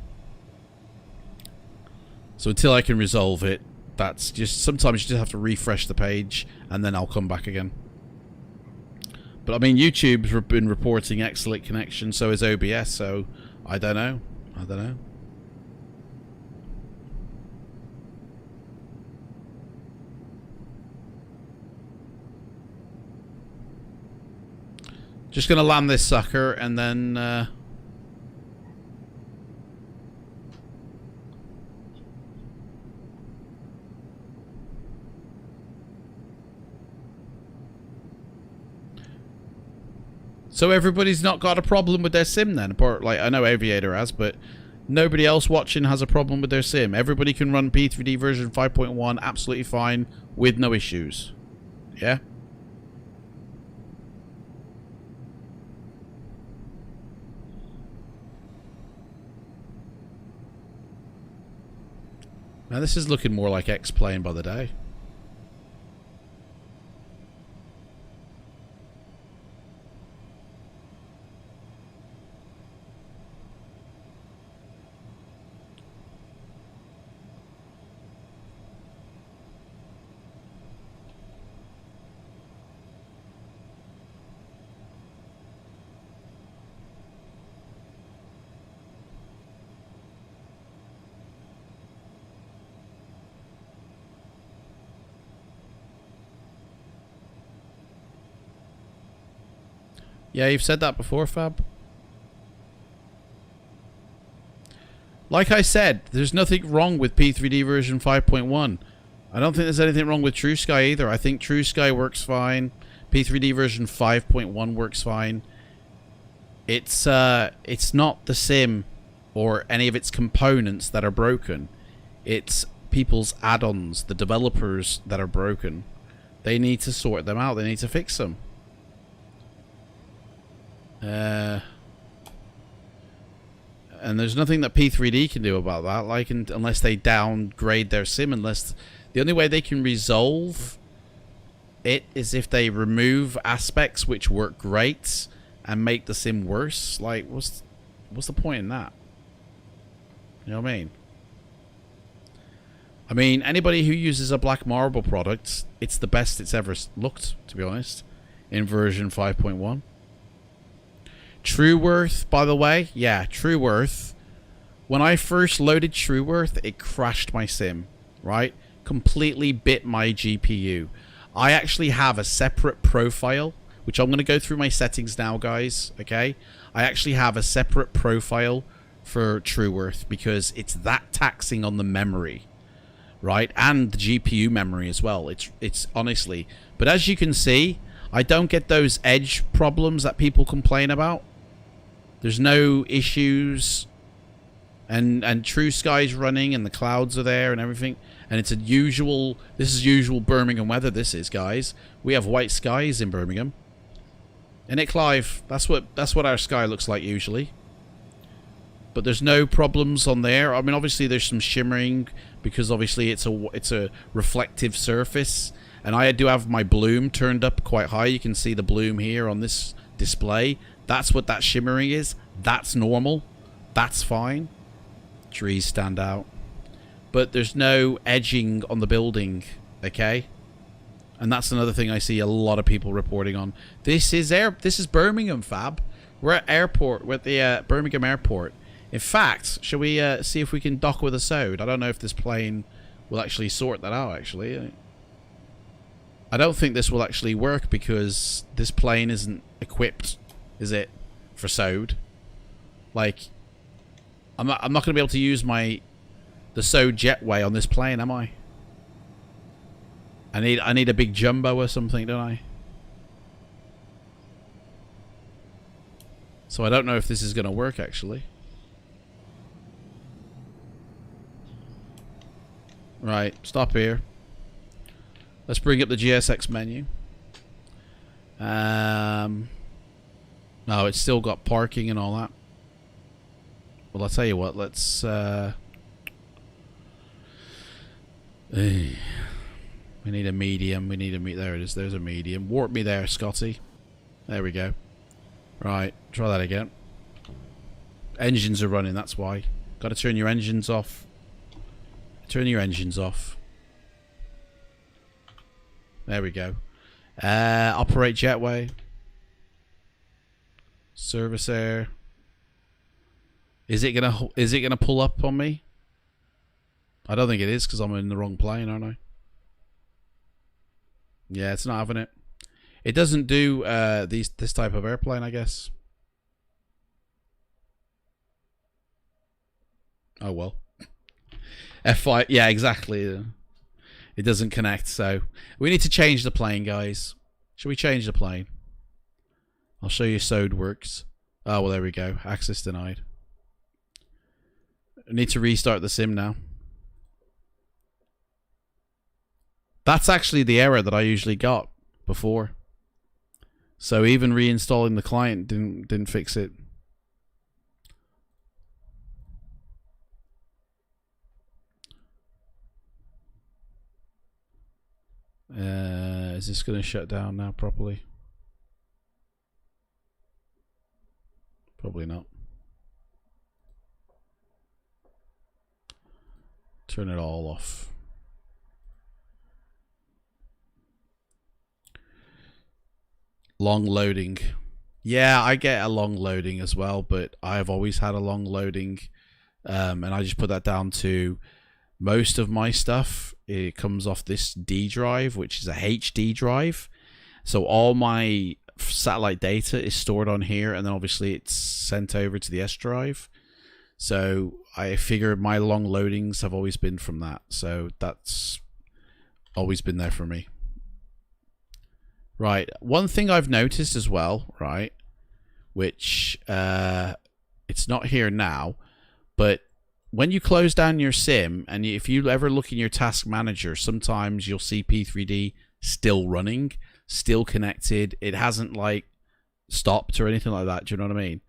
until I can resolve it, that's just, sometimes you just have to refresh the page and then I'll come back again. But I mean, YouTube's been reporting excellent connection, so is OBS, so I don't know. Just gonna land this sucker and then so everybody's not got a problem with their sim then? Apart, like, I know Aviator has, but nobody else watching has a problem with their sim. Everybody can run P3D version 5.1 absolutely fine with no issues. Yeah? Now this is looking more like X-Plane by the day. Yeah, you've said that before, Fab. Like I said, there's nothing wrong with P3D version 5.1. I don't think there's anything wrong with TrueSky either. I think TrueSky works fine. P3D version 5.1 works fine. It's not the sim or any of its components that are broken. It's people's add-ons, the developers that are broken. They need to sort them out. They need to fix them. And there's nothing that P3D can do about that, like unless they downgrade their sim. Unless the only way they can resolve it is if they remove aspects which work great and make the sim worse. Like, what's the point in that? You know what I mean? I mean, anybody who uses a Black Marble product, it's the best it's ever looked, to be honest, in version 5.1. Trueworth, by the way, yeah, Trueworth. When I first loaded Trueworth, it crashed my sim, right? Completely bit my GPU. I actually have a separate profile, which I'm going to go through my settings now, guys, okay? I actually have a separate profile for Trueworth because it's that taxing on the memory, right? And the GPU memory as well. It's honestly, but as you can see, I don't get those edge problems that people complain about. There's no issues, and TrueSky's running, and the clouds are there, and everything. And it's a usual. This is usual Birmingham weather. This is, guys. We have white skies in Birmingham. And it, Clive. That's what our sky looks like usually. But there's no problems on there. I mean, obviously there's some shimmering because obviously it's a reflective surface, and I do have my bloom turned up quite high. You can see the bloom here on this display. That's what that shimmering is. That's normal. That's fine. Trees stand out. But there's no edging on the building, okay? And that's another thing I see a lot of people reporting on. This is Birmingham, Fab. We're at airport, we're at the Birmingham airport. In fact, shall we see if we can dock with a SOD? I don't know if this plane will actually sort that out, actually. I don't think this will actually work because this plane isn't equipped, is it, for SOD? Like, I'm not going to be able to use the SOD jetway on this plane, am I? I need a big jumbo or something, don't I? So I don't know if this is going to work, actually. Right, stop here. Let's bring up the GSX menu. No, it's still got parking and all that. Well, I'll tell you what, let's... we need a medium. We need a there it is. There's a medium. Warp me there, Scotty. There we go. Right, try that again. Engines are running, that's why. Got to turn your engines off. Turn your engines off. There we go. Operate jetway. Service air. Is it gonna pull up on me? I don't think it is because I'm in the wrong plane, aren't I? Yeah, it's not having it. It doesn't do this type of airplane, I guess. Oh well. F5, yeah, exactly. It doesn't connect, so we need to change the plane, guys. Shall we change the plane? I'll show you SOD works. Oh well, there we go. Access denied. I need to restart the sim now. That's actually the error that I usually got before. So even reinstalling the client didn't fix it. Is this going to shut down now properly? Probably not. Turn it all off. Long loading. Yeah, I get a long loading as well, but I've always had a long loading. And I just put that down to most of my stuff. It comes off this D drive, which is a HD drive. So all my satellite data is stored on here, and then obviously it's sent over to the S drive. So I figure my long loadings have always been from that. So that's always been there for me. Right. One thing I've noticed as well, right, which it's not here now, but when you close down your sim, and if you ever look in your task manager, sometimes you'll see P3D still running, still connected. It hasn't like stopped or anything like that. Do you know what I mean?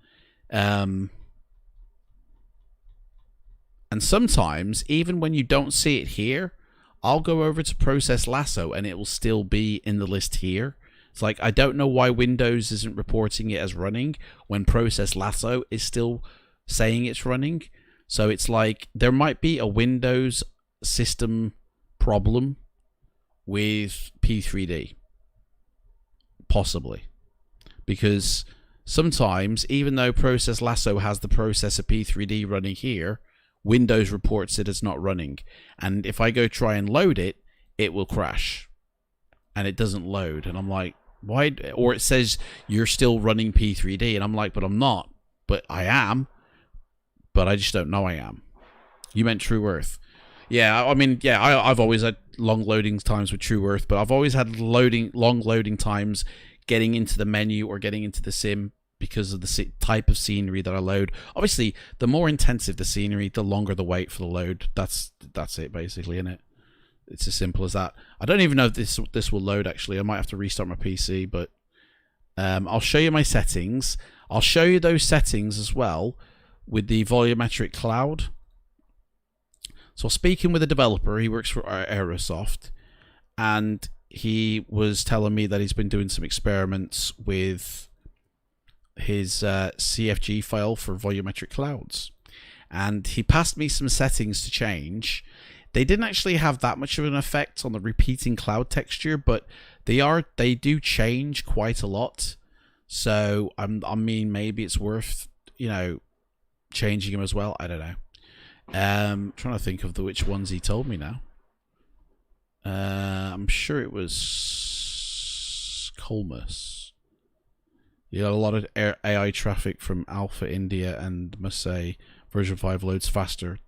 And sometimes, even when you don't see it here, I'll go over to Process Lasso and it will still be in the list here. It's like, I don't know why Windows isn't reporting it as running when Process Lasso is still saying it's running. So it's like, there might be a Windows system problem with P3D. Possibly. Because sometimes, even though Process Lasso has the processor P3D running here, Windows reports it as not running. And if I go try and load it, it will crash. And it doesn't load. And I'm like, why? Or it says you're still running P3D. And I'm like, but I'm not. But I am. But I just don't know I am. You meant True Earth. Yeah, I mean, yeah, I've always had long loading times with True Earth. But I've always had long loading times getting into the menu or getting into the sim, because of the type of scenery that I load. Obviously, the more intensive the scenery, the longer the wait for the load. That's it, basically, isn't it? It's as simple as that. I don't even know if this will load, actually. I might have to restart my PC, but I'll show you my settings. I'll show you those settings as well with the volumetric cloud. So speaking with a developer, he works for Aerosoft, and he was telling me that he's been doing some experiments with his CFG file for volumetric clouds, and he passed me some settings to change. They didn't actually have that much of an effect on the repeating cloud texture, but they do change quite a lot. So I mean, maybe it's worth, you know, changing them as well. I don't know. I'm trying to think of which ones he told me now. I'm sure it was Colmus. You got a lot of AI traffic from Alpha India, and must say version 5 loads faster.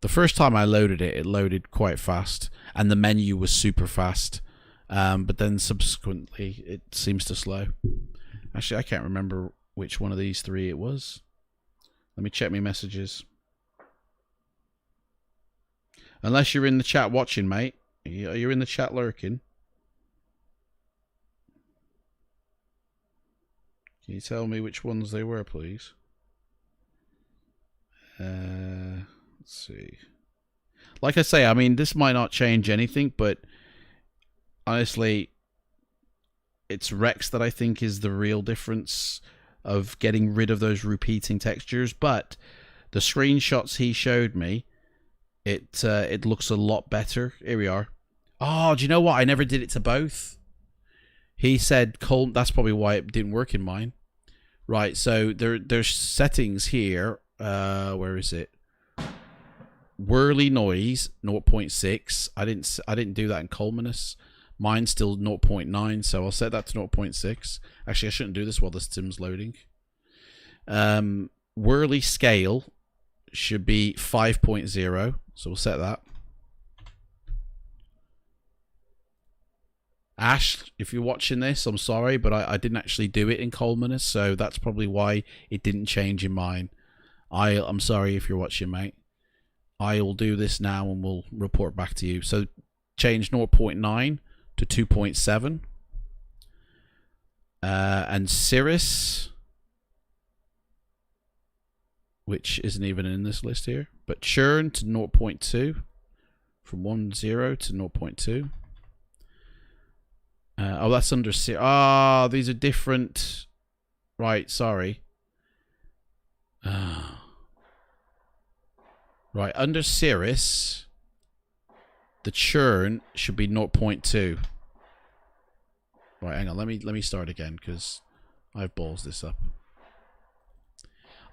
The first time I loaded it, it loaded quite fast, and the menu was super fast. But then subsequently, it seems to slow. Actually, I can't remember which one of these three it was. Let me check my messages. Unless you're in the chat watching, mate. You're in the chat lurking. Can you tell me which ones they were, please? Let's see. Like I say, I mean, this might not change anything, but honestly, it's Rex that I think is the real difference of getting rid of those repeating textures. But the screenshots he showed me, it looks a lot better. Here we are. Oh, do you know what? I never did it to both. He said, that's probably why it didn't work in mine. Right, so there's settings here. Where is it? Whirly noise 0.6. I didn't do that in Colmanus. Mine's still 0.9, so I'll set that to 0.6. Actually, I shouldn't do this while the sim's loading. Whirly scale should be 5.0, so we'll set that. Ash, if you're watching this, I'm sorry, but I didn't actually do it in Colmanus, so that's probably why it didn't change in mine. I'm sorry if you're watching, mate. I will do this now and we'll report back to you. So change 0.9 to 2.7. And Cirrus, which isn't even in this list here, but churn to 0.2. from 10 to 0.2. Oh, that's under Cirrus. Ah, these are different. Right, sorry. Right, under Cirrus, the churn should be 0.2. Right, hang on. Let me start again because I've balls this up.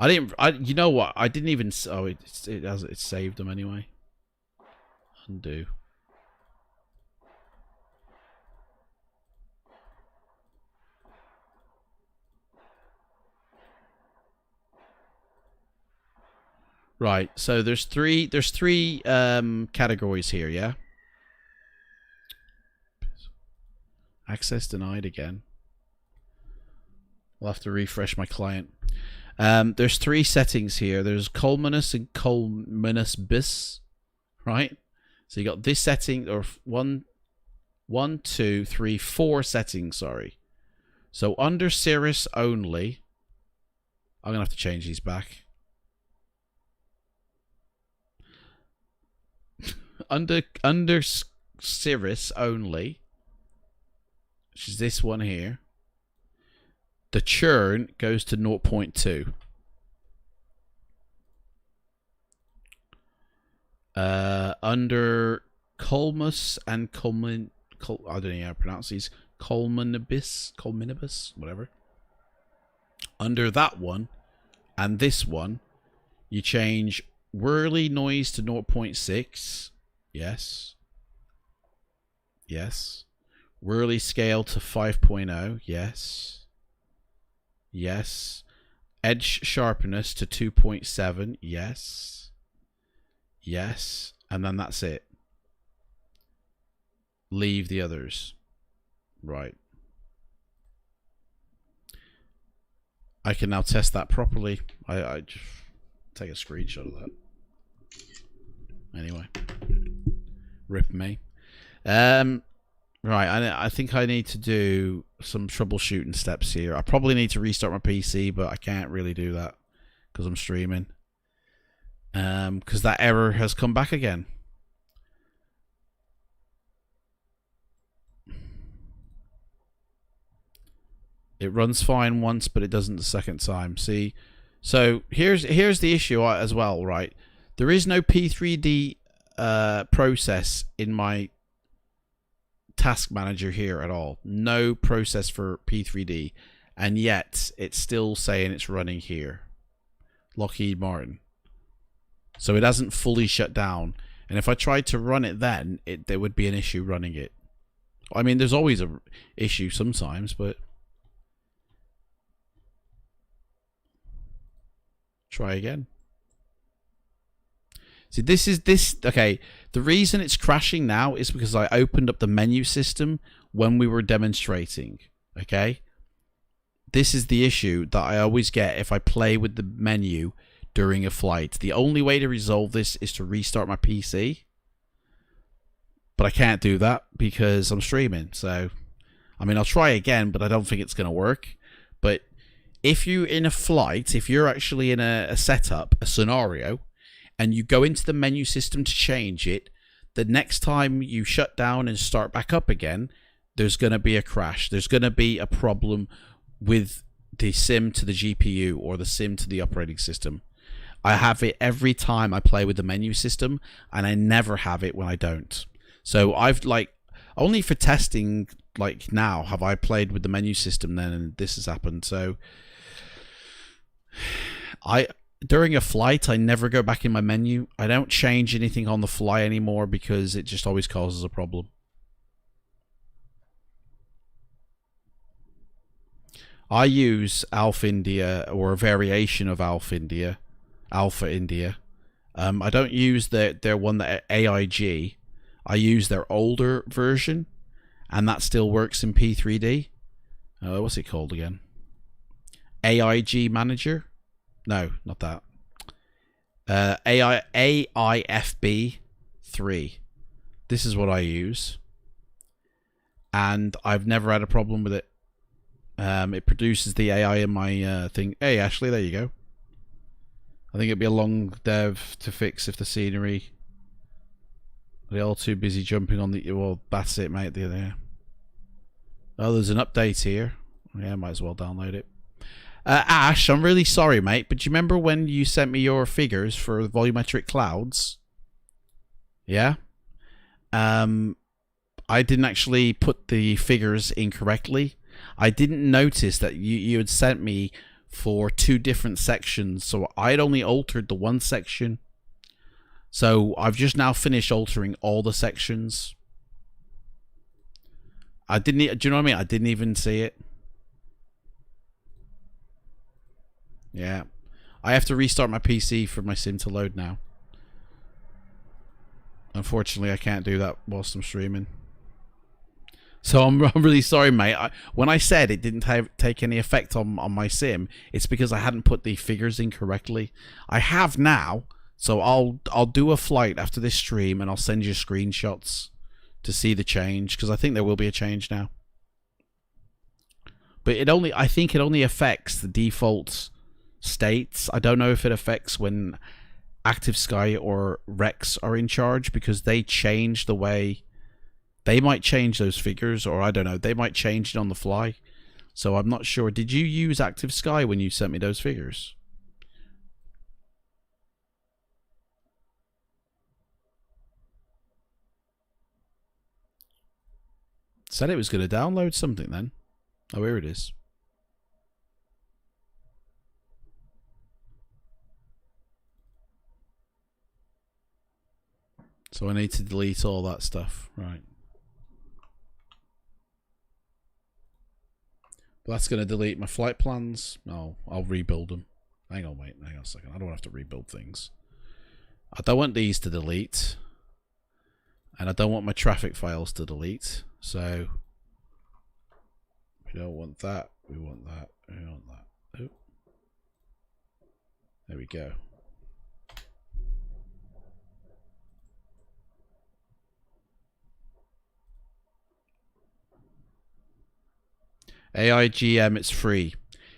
You know what? I didn't even. Oh, it saved them anyway. Undo. Right, so there's three categories here, yeah? Access denied again. I'll have to refresh my client. There's three settings here. There's Colminus and Colminus bis, right? So you got this setting, or one, two, three, four settings, sorry. So under Cirrus only, I'm gonna have to change these back. under Cirrus only, which is this one here, the churn goes to 0.2. Under Colmus and Colmin, I don't know how to pronounce these, Colminibus, whatever. Under that one and this one, you change whirly noise to 0.6. Yes. Yes. Whirly scale to 5.0. Yes. Yes. Edge sharpness to 2.7. Yes. Yes. And then that's it. Leave the others. Right. I can now test that properly. I just take a screenshot of that. Anyway. Rip me. Right, I think I need to do some troubleshooting steps here. I probably need to restart my PC, but I can't really do that because I'm streaming. Because that error has come back again. It runs fine once, but it doesn't the second time. See, so here's the issue as well, right? There is no P3D process in my task manager here at all. No process for P3D, and yet it's still saying it's running here. Lockheed Martin. So it hasn't fully shut down. And if I tried to run it then, there would be an issue running it. I mean, there's always an issue sometimes, but try again. See, okay, the reason it's crashing now is because I opened up the menu system when we were demonstrating, okay? This is the issue that I always get if I play with the menu during a flight. The only way to resolve this is to restart my PC. But I can't do that because I'm streaming, so I mean, I'll try again, but I don't think it's going to work. But if you're in a flight, if you're actually in a setup, a scenario, and you go into the menu system to change it, the next time you shut down and start back up again, there's going to be a crash. There's going to be a problem with the SIM to the GPU or the SIM to the operating system. I have it every time I play with the menu system, and I never have it when I don't. So I've only for testing, like now, have I played with the menu system then, and this has happened. So during a flight, I never go back in my menu. I don't change anything on the fly anymore because it just always causes a problem. I use Alpha India or a variation of Alpha India. I don't use their one that AIG. I use their older version, and that still works in P3D. What's it called again? AIG Manager? No, not that. AIFB 3. This is what I use, and I've never had a problem with it. It produces the AI in my thing. Hey, Ashley, there you go. I think it'd be a long dev to fix if the scenery They're all too busy jumping on the... Well, that's it, mate. There. Oh, there's an update here. Yeah, might as well download it. Ash, I'm really sorry, mate, but do you remember when you sent me your figures for the volumetric clouds? Yeah? I didn't actually put the figures incorrectly. I didn't notice that you had sent me for 2 different sections, so I'd only altered the one section. So I've just now finished altering all the sections. I didn't... Do you know what I mean? I didn't even see it. Yeah. I have to restart my PC for my sim to load now. Unfortunately, I can't do that whilst I'm streaming. So I'm really sorry, mate. When I said it didn't take any effect on my sim, it's because I hadn't put the figures in correctly. I have now, so I'll do a flight after this stream and I'll send you screenshots to see the change, because I think there will be a change now. But I think it only affects the default states. I don't know if it affects when Active Sky or Rex are in charge, because they change the way... They might change those figures, or I don't know, they might change it on the fly. So I'm not sure. Did you use Active Sky when you sent me those figures? Said it was going to download something then. Oh, here it is. So I need to delete all that stuff, right? But that's going to delete my flight plans. No, I'll rebuild them. Hang on a second. I don't have to rebuild things. I don't want these to delete. And I don't want my traffic files to delete. So we don't want that. We want that. We want that. Oh. There we go. AIGM, it's free.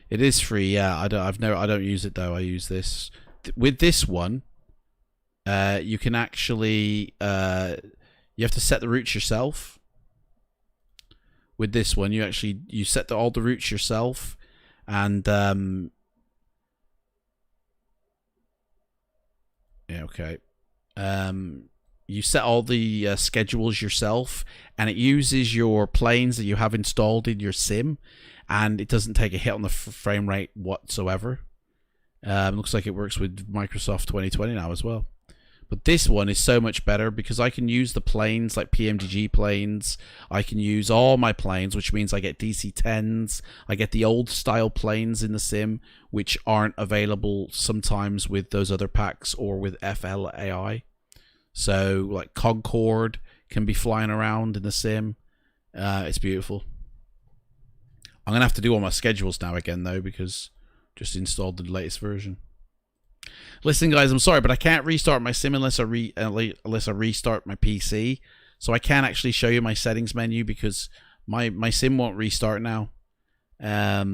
It is free, yeah. I don't use it though. I use this. With this one, you can actually you have to set the routes yourself. With this one, you set all the routes yourself, and yeah, okay. You set all the schedules yourself, and it uses your planes that you have installed in your sim, and it doesn't take a hit on the frame rate whatsoever. Looks like it works with Microsoft 2020 now as well. But this one is so much better because I can use the planes like PMDG planes. I can use all my planes, which means I get DC-10s. I get the old style planes in the sim, which aren't available sometimes with those other packs or with FLAI. So, like, Concorde can be flying around in the sim. It's beautiful. I'm going to have to do all my schedules now again, though, because just installed the latest version. Listen, guys, I'm sorry, but I can't restart my sim unless I restart my PC. So I can't actually show you my settings menu because my sim won't restart now. Let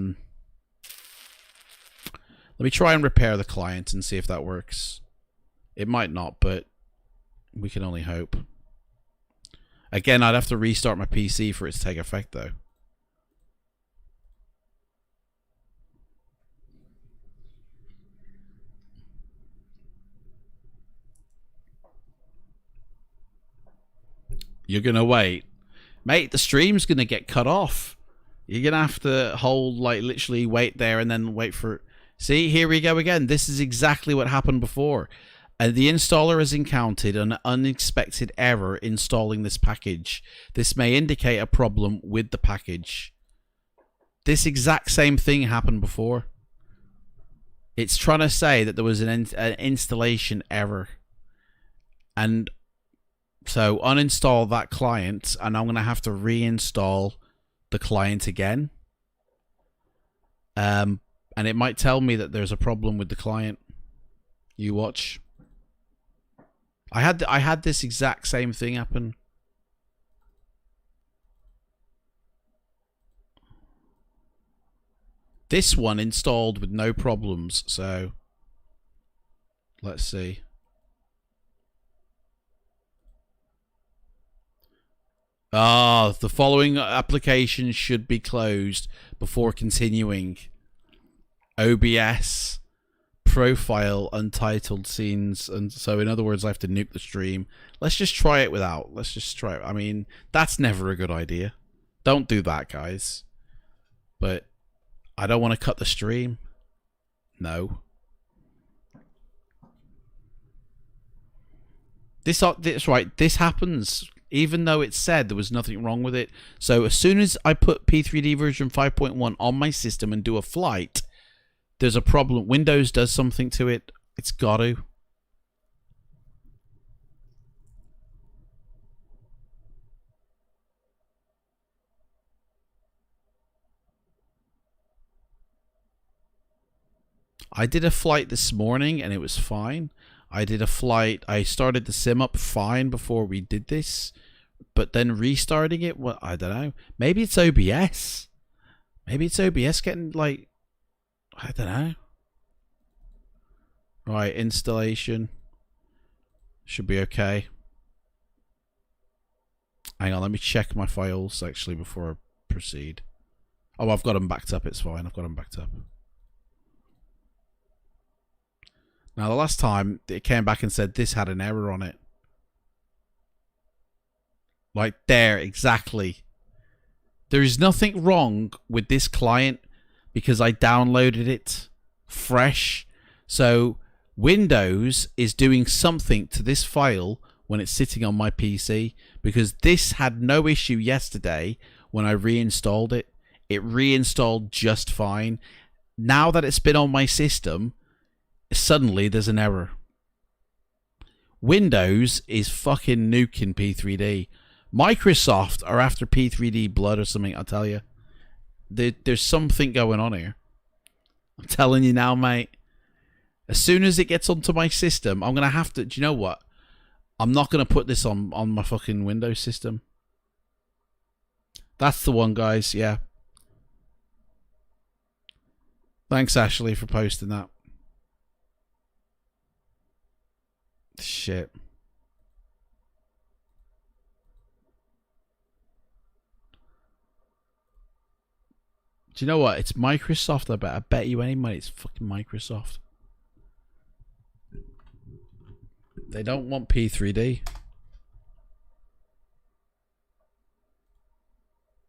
me try and repair the client and see if that works. It might not, but we can only hope. Again, I'd have to restart my PC for it to take effect, though. You're going to wait. Mate, the stream's going to get cut off. You're going to have to hold, like, literally wait there and then wait for... See, here we go again. This is exactly what happened before. The installer has encountered an unexpected error installing this package. This may indicate a problem with the package. This exact same thing happened before. It's trying to say that there was an installation error. And so uninstall that client, and I'm going to have to reinstall the client again. And it might tell me that there's a problem with the client. You watch. I had this exact same thing happen. This one installed with no problems, so let's see. Ah, the following applications should be closed before continuing. OBS, profile, untitled scenes, and so in other words, I have to nuke the stream. Let's just try it without. Let's just try it. I mean, that's never a good idea. Don't do that, guys. But I don't want to cut the stream. No. This right. This happens. Even though it said there was nothing wrong with it. So as soon as I put P3D version 5.1 on my system and do a flight, there's a problem. Windows does something to it. It's got to. I did a flight this morning and it was fine. I did a flight. I started the sim up fine before we did this. But then restarting it, well, I don't know. Maybe it's OBS. Maybe it's OBS getting like, I don't know. Right, installation. Should be okay. Hang on, let me check my files actually before I proceed. Oh, I've got them backed up. It's fine. I've got them backed up. Now, the last time it came back and said this had an error on it. Like there, exactly. There is nothing wrong with this client because I downloaded it fresh. So Windows is doing something to this file when it's sitting on my PC because this had no issue yesterday when I reinstalled it. It reinstalled just fine. Now that it's been on my system, suddenly there's an error. Windows is fucking nuking P3D. Microsoft are after P3D blood or something, I'll tell you. There's something going on here. I'm telling you now, mate. As soon as it gets onto my system, I'm going to have to... Do you know what? I'm not going to put this on my fucking Windows system. That's the one, guys. Yeah. Thanks, Ashley, for posting that. Shit. Do you know what? It's Microsoft. I bet you any money it's fucking Microsoft. They don't want P3D.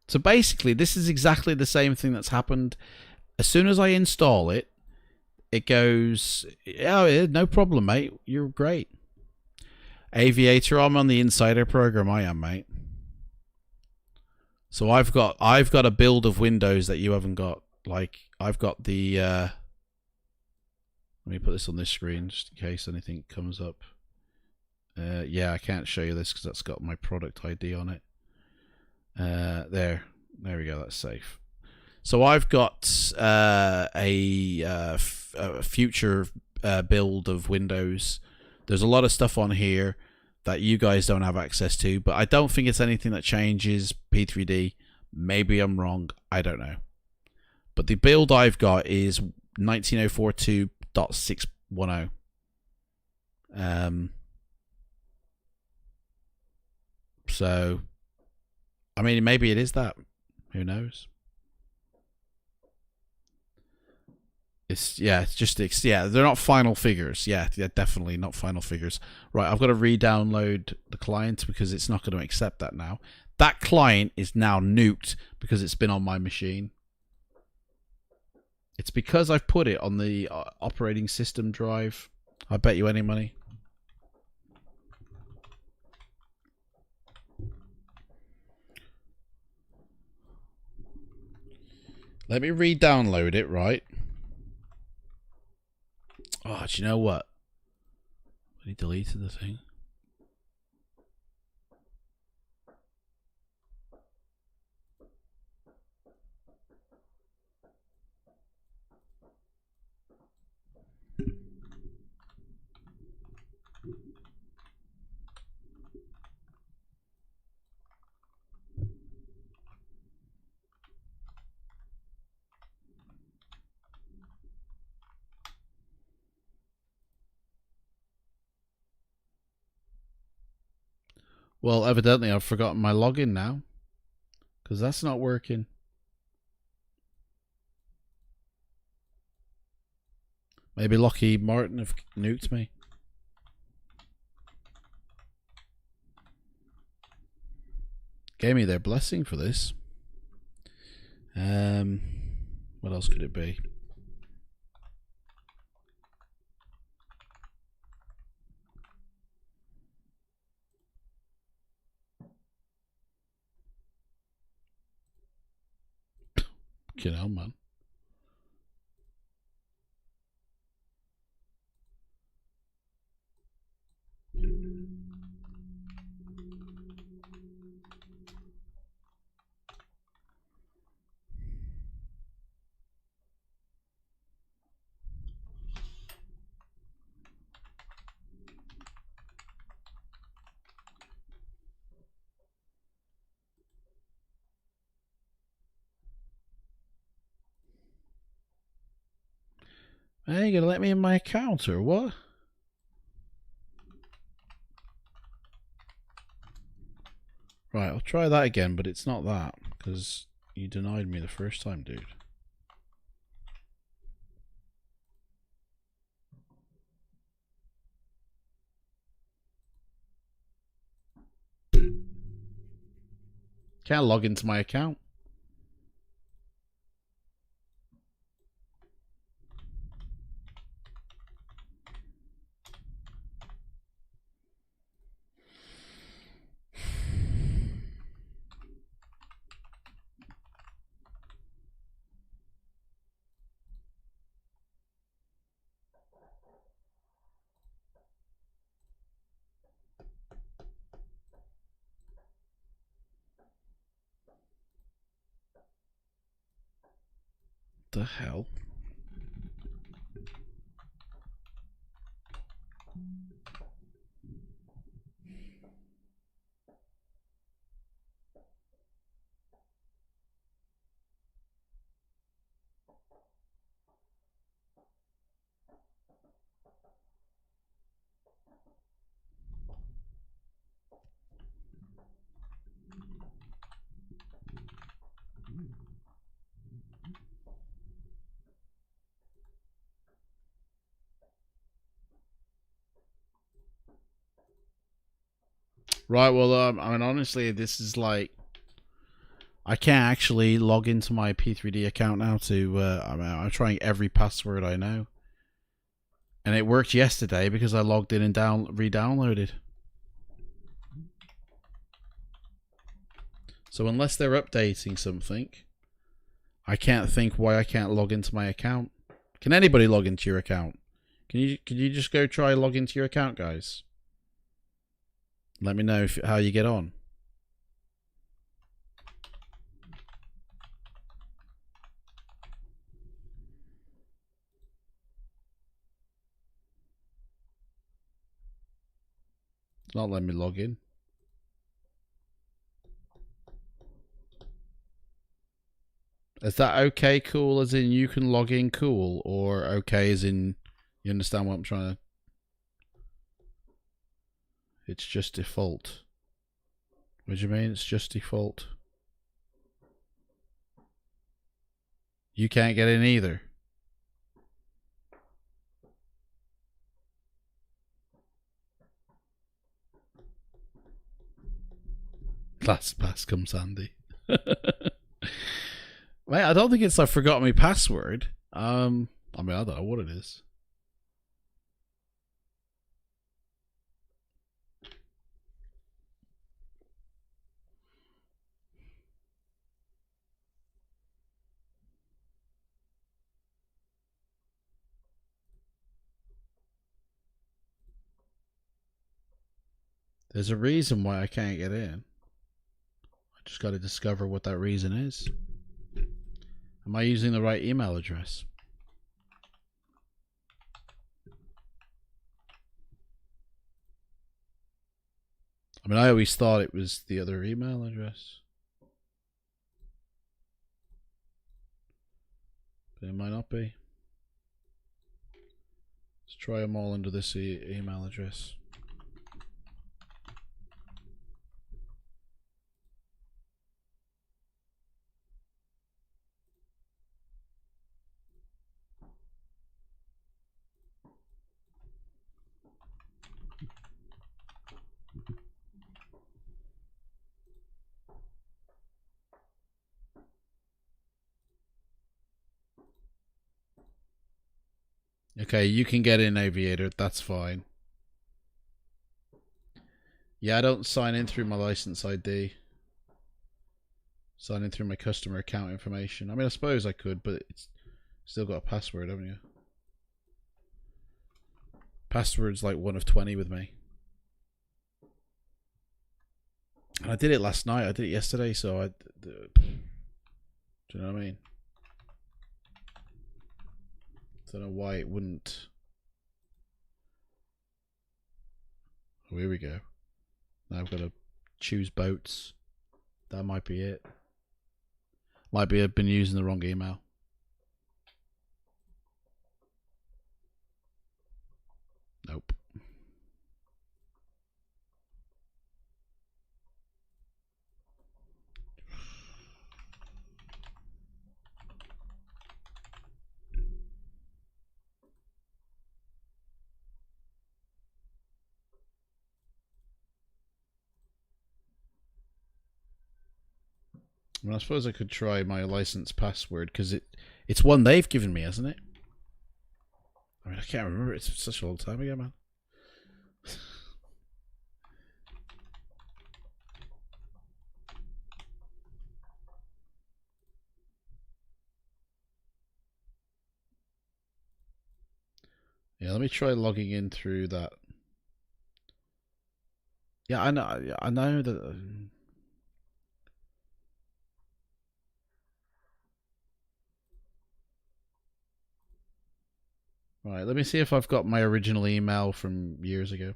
So basically, this is exactly the same thing that's happened. As soon as I install it, it goes, oh, yeah, no problem, mate. You're great. Aviator, I'm on the insider program. I am, mate. So I've got a build of Windows that you haven't got. Like I've got the let me put this on this screen just in case anything comes up. Yeah, I can't show you this because that's got my product ID on it. There we go. That's safe. So I've got a future build of Windows. There's a lot of stuff on here that you guys don't have access to, but I don't think it's anything that changes P3D. Maybe I'm wrong. I don't know. But the build I've got is 19042.610. So, I mean, maybe it is that. Who knows? Yeah, they're not final figures. Yeah, definitely not final figures. Right, I've got to re-download the client because it's not going to accept that now. That client is now nuked because it's been on my machine. It's because I've put it on the operating system drive. I bet you any money. Let me re-download it, right? Oh, do you know what? He deleted the thing. Well, evidently I've forgotten my login now, because that's not working. Maybe Lockheed Martin have nuked me. Gave me their blessing for this. What else could it be? You know, man. Hey, you gonna let me in my account or what? Right, I'll try that again, but it's not that, because you denied me the first time, dude. Can't log into my account. The hell? Right, well, I mean, honestly, this is like, I can't actually log into my P3D account now to, I mean, I'm trying every password I know. And it worked yesterday because I logged in and re-downloaded. So unless they're updating something, I can't think why I can't log into my account. Can anybody log into your account? Can you just go try log into your account, guys? Let me know how you get on. It's not letting me log in. Is that okay, cool, as in you can log in, cool, or okay as in you understand what I'm trying to... It's just default. What do you mean it's just default? You can't get in either. LastPass comes handy. Mate, I don't think it's I forgot my password. I mean, I don't know what it is. There's a reason why I can't get in. I just got to discover what that reason is. Am I using the right email address? I mean, I always thought it was the other email address. But it might not be. Let's try them all under this email address. Okay, you can get in, Aviator. That's fine. Yeah, I don't sign in through my license ID. Sign in through my customer account information. I mean, I suppose I could, but it's still got a password, haven't you? Password's like 1 of 20 with me. And I did it last night. I did it yesterday, so I... Do you know what I mean? Don't know why it wouldn't. Oh, here we go. Now I've got to choose boats. That might be it. Might be I've been using the wrong email. Nope. I mean, I suppose I could try my license password because it's one they've given me, hasn't it? I mean, I can't remember. It's such a long time ago, man. Yeah, let me try logging in through that. Yeah, I know that. Right, let me see if I've got my original email from years ago.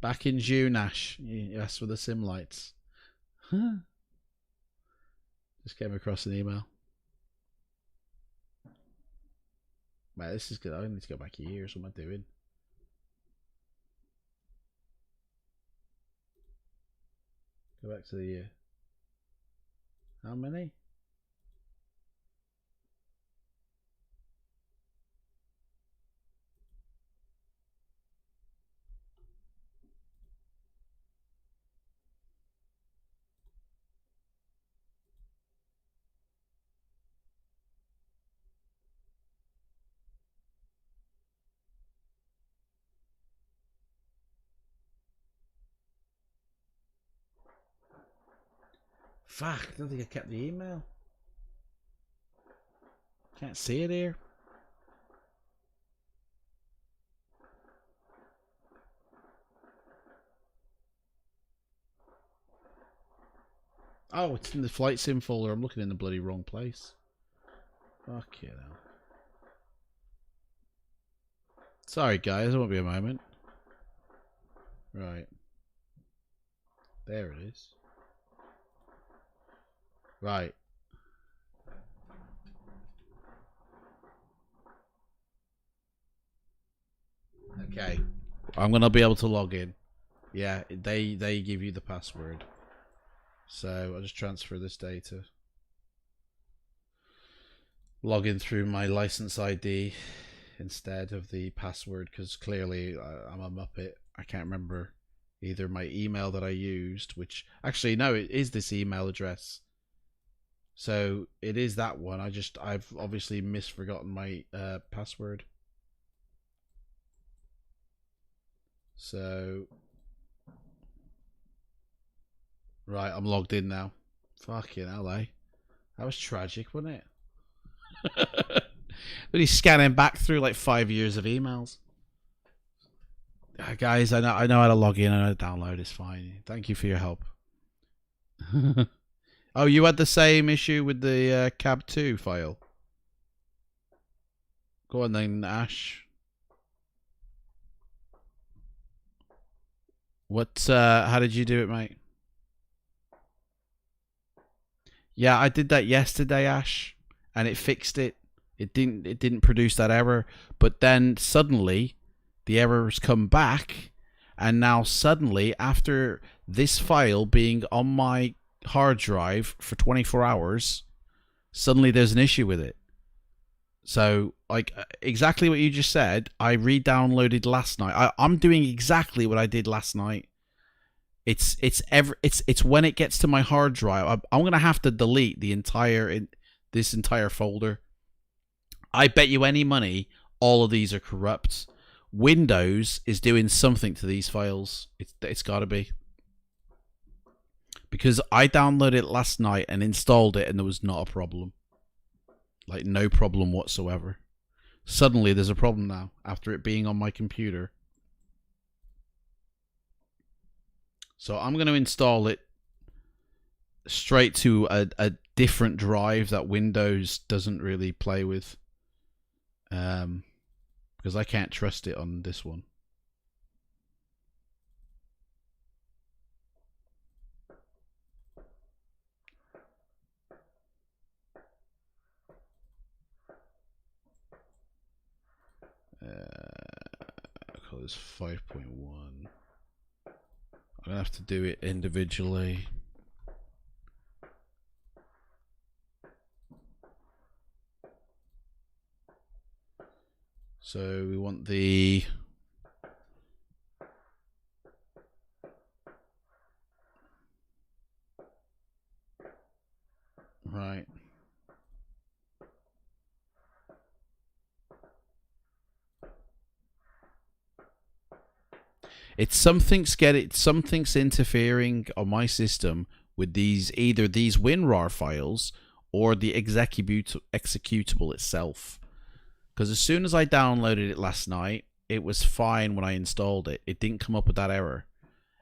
Back in June, Ash. You asked for the sim lights. Just came across an email. Man, this is good. I need to go back years. What am I doing? Go back to the year. How many? Fuck, I don't think I kept the email. Can't see it here. Oh, it's in the flight sim folder. I'm looking in the bloody wrong place. Fuck you now. Sorry, guys. It won't be a moment. Right. There it is. Right. Okay. I'm gonna be able to log in. Yeah, they give you the password. So I'll just transfer this data. Log in through my license ID instead of the password because clearly I'm a muppet. I can't remember either my email that I used, which actually no, it is this email address. So it is that one. I've obviously misforgotten my password. So right, I'm logged in now. Fucking hell, eh? That was tragic, wasn't it? But he's scanning back through like 5 years of emails. Guys, I know how to log in and how to download. It's fine. Thank you for your help. Oh, you had the same issue with the cab 2 file. Go on then, Ash. What? How did you do it, mate? Yeah, I did that yesterday, Ash, and it fixed it. It didn't produce that error, but then suddenly the errors come back, and now suddenly after this file being on my hard drive for 24 hours, suddenly there's an issue with it. So, like, exactly what you just said, I re-downloaded last night. I'm doing exactly what I did last night. It's when it gets to my hard drive, I'm gonna have to delete this entire folder. I bet you any money all of these are corrupt. Windows is doing something to these files. It's got to be, because I downloaded it last night and installed it, and there was not a problem. Like, no problem whatsoever. Suddenly there's a problem now after it being on my computer. So I'm going to install it straight to a different drive that Windows doesn't really play with. Because I can't trust it on this one. Call this 5.1. I'm gonna have to do it individually. So we want the right. Something's interfering on my system with either these WinRAR files or the executable itself. Because as soon as I downloaded it last night, it was fine when I installed it. It didn't come up with that error.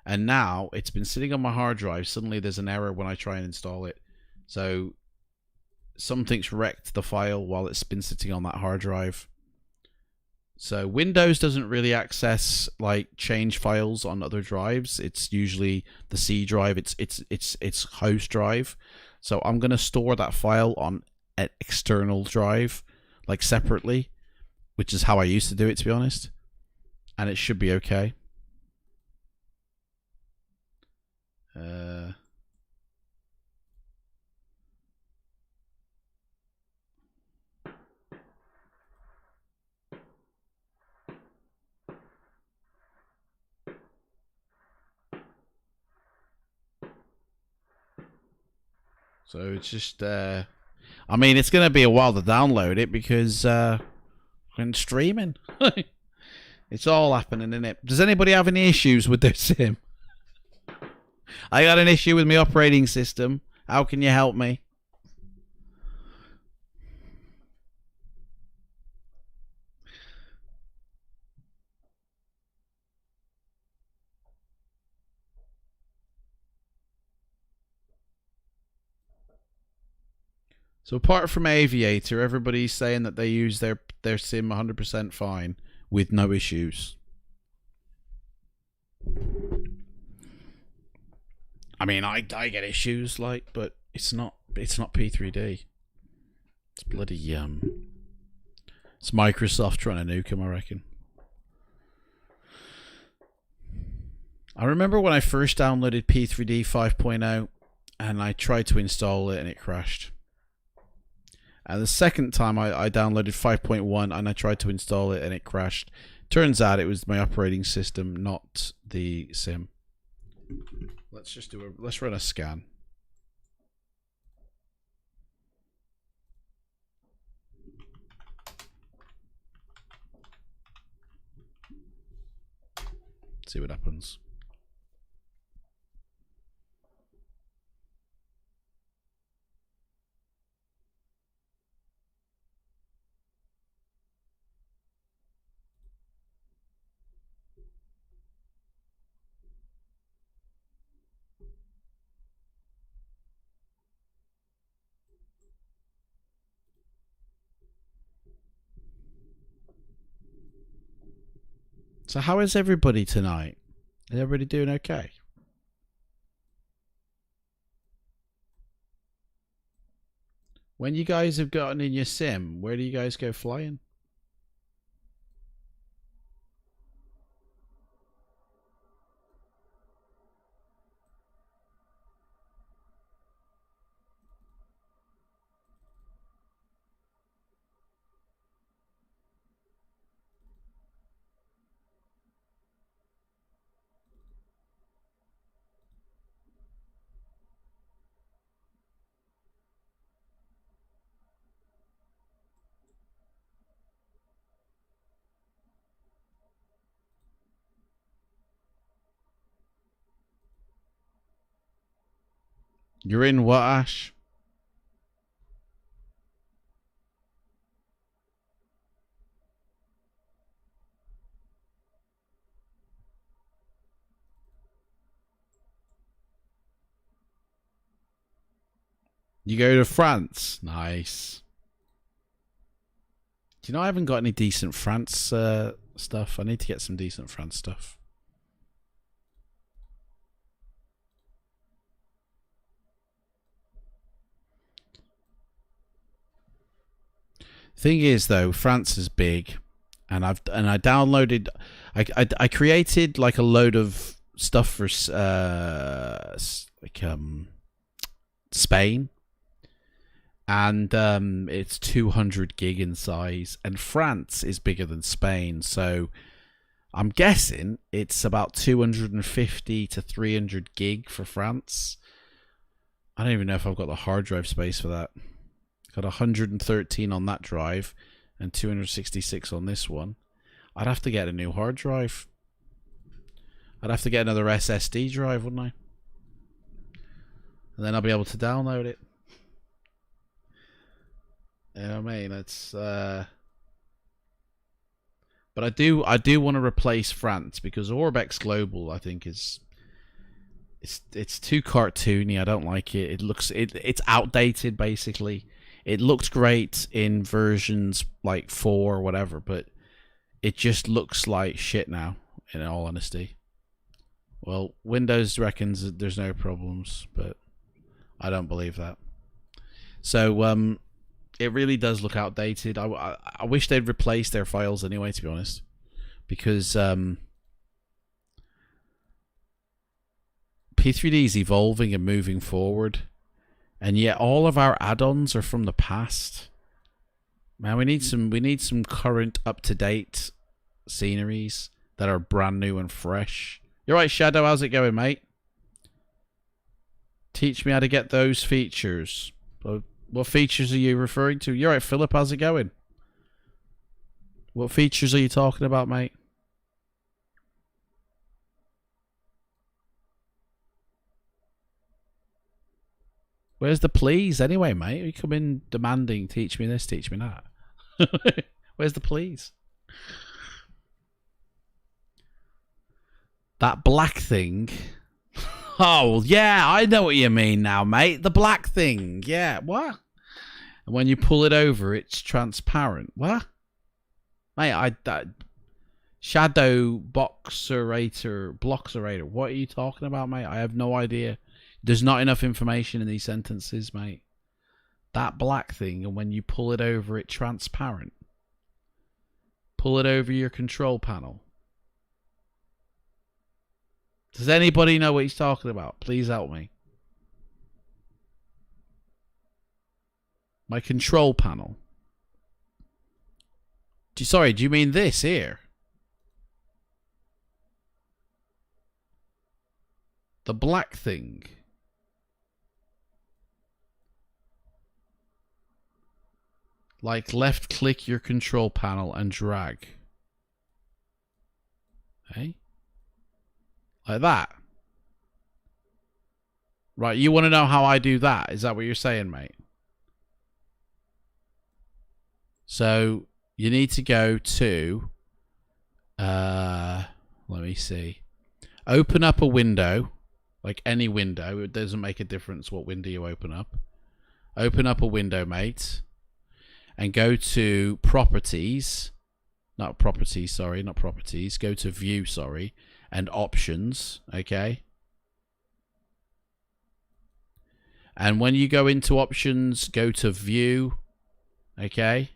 And now it's been sitting on my hard drive. Suddenly there's an error when I try and install it. So something's wrecked the file while it's been sitting on that hard drive. So Windows doesn't really access like change files on other drives. It's usually the C drive. It's host drive. So I'm gonna store that file on an external drive, like separately, which is how I used to do it, to be honest. And it should be okay. So it's just, I mean, it's going to be a while to download it because I'm streaming. It's all happening, isn't it? Does anybody have any issues with their sim? I got an issue with my operating system. How can you help me? So apart from Aviator, everybody's saying that they use their sim 100% fine with no issues. I mean, I get issues, like, but it's not P3D. It's bloody it's Microsoft trying to nuke him, I reckon. I remember when I first downloaded P3D 5.0 and I tried to install it and it crashed. And the second time I downloaded 5.1 and I tried to install it and it crashed. Turns out it was my operating system, not the sim. Let's run a scan. See what happens. So how is everybody tonight? Is everybody doing okay? When you guys have gotten in your sim, where do you guys go flying? You're in what, Ash? You go to France. Nice. Do you know I haven't got any decent France stuff? I need to get some decent France stuff. Thing is, though, France is big, and I downloaded, I created like a load of stuff for Spain, and it's 200 gig in size, and France is bigger than Spain, so I'm guessing it's about 250 to 300 gig for France. I don't even know if I've got the hard drive space for that. Got 113 on that drive and 266 on this one. I'd have to get a new hard drive. I'd have to get another SSD drive, wouldn't I? And then I'll be able to download it. You know what I mean? It's but I do want to replace France because Orbex Global I think is it's too cartoony. I don't like it. It's outdated basically. It looked great in versions like 4 or whatever, but it just looks like shit now, in all honesty. Well, Windows reckons that there's no problems, but I don't believe that. So, it really does look outdated. I wish they'd replace their files anyway, to be honest. Because P3D is evolving and moving forward. And yet all of our add-ons are from the past. Man, we need some current, up-to-date sceneries that are brand new and fresh. You're right, Shadow. How's it going, mate? Teach me how to get those features. What features are you referring to? You're right, Philip. How's it going? What features are you talking about, mate? Where's the please anyway, mate? You come in demanding, teach me this, teach me that. Where's the please? That black thing. Oh, yeah, I know what you mean now, mate. The black thing. Yeah, what? And when you pull it over, it's transparent. What? Mate, Shadow Bloxerator. What are you talking about, mate? I have no idea. There's not enough information in these sentences, mate. That black thing, and when you pull it over, it's transparent. Pull it over your control panel. Does anybody know what he's talking about? Please help me. My control panel. Sorry, do you mean this here? The black thing. Like left click your control panel and drag. Hey? Like that. Right, you want to know how I do that? Is that what you're saying, mate? So, you need to go to... let me see. Open up a window. Like any window. It doesn't make a difference what window you open up. Open up a window, mate. And go to properties. Not properties, sorry. Not properties. Go to view, sorry. And options. Okay. And when you go into options, go to view. Okay.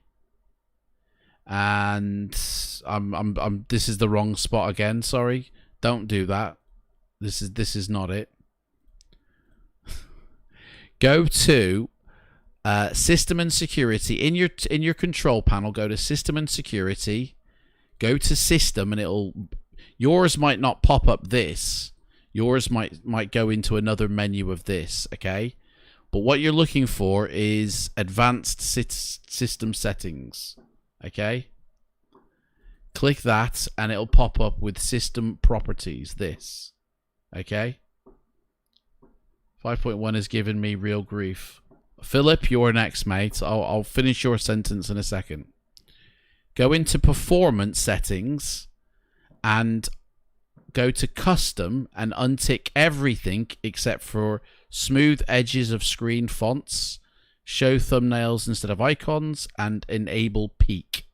And this is the wrong spot again. Sorry. Don't do that. This is not it. Go to system and security. In your control panel, go to system and security. Go to system, and yours might not pop up this. Yours might go into another menu of this, okay? But what you're looking for is advanced system settings, okay? Click that, and it'll pop up with system properties, this, okay? 5.1 has given me real grief. Philip, you're next, mate. I'll finish your sentence in a second. Go into performance settings and go to custom and untick everything except for smooth edges of screen fonts, show thumbnails instead of icons, and enable peak.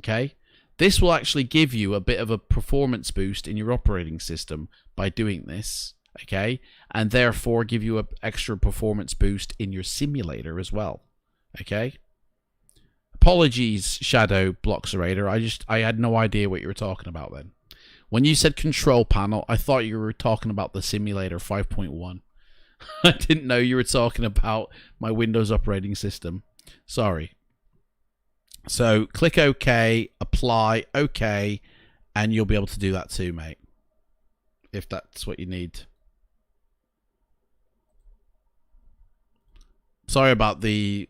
Okay? This will actually give you a bit of a performance boost in your operating system by doing this. Okay? And therefore give you an extra performance boost in your simulator as well. Okay? Apologies, Shadow Bloxerator. I had no idea what you were talking about then. When you said control panel, I thought you were talking about the simulator 5.1. I didn't know you were talking about my Windows operating system. Sorry. So click OK, apply, OK, and you'll be able to do that too, mate. If that's what you need. Sorry about the...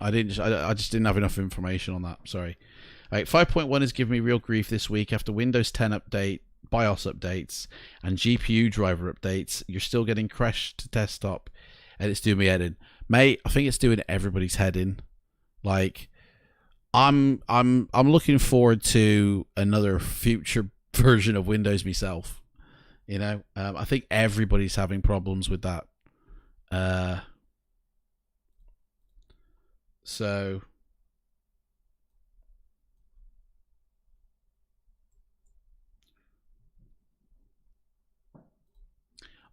I just didn't have enough information on that. Sorry. Right, 5.1 has given me real grief this week after Windows 10 update, BIOS updates, and GPU driver updates. You're still getting crashed to desktop, and it's doing me head in, mate. I think it's doing everybody's head in. Like, I'm looking forward to another future version of Windows myself. You know, I think everybody's having problems with that. So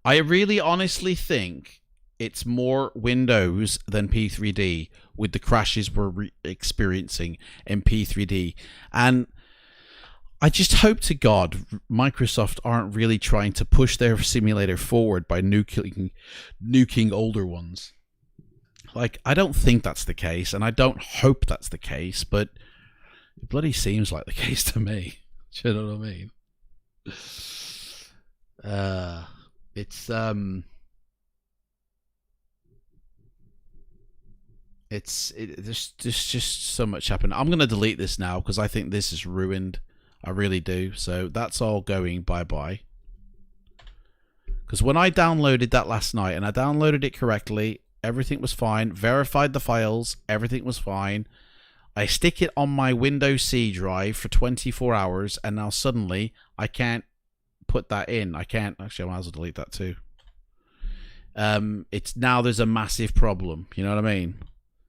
I really honestly think it's more Windows than P3D with the crashes we're experiencing in P3D. And I just hope to God Microsoft aren't really trying to push their simulator forward by nuking older ones. Like, I don't think that's the case, and I don't hope that's the case, but it bloody seems like the case to me. Do you know what I mean? There's just so much happening. I'm gonna delete this now because I think this is ruined. I really do. So that's all going bye-bye. Because when I downloaded that last night, and I downloaded it correctly, everything was fine. Verified the files, everything was fine. I stick it on my Windows C drive for 24 hours, and now suddenly I can't put that in. I can't. Actually, I might as well delete that too. It's now there's a massive problem. You know what I mean?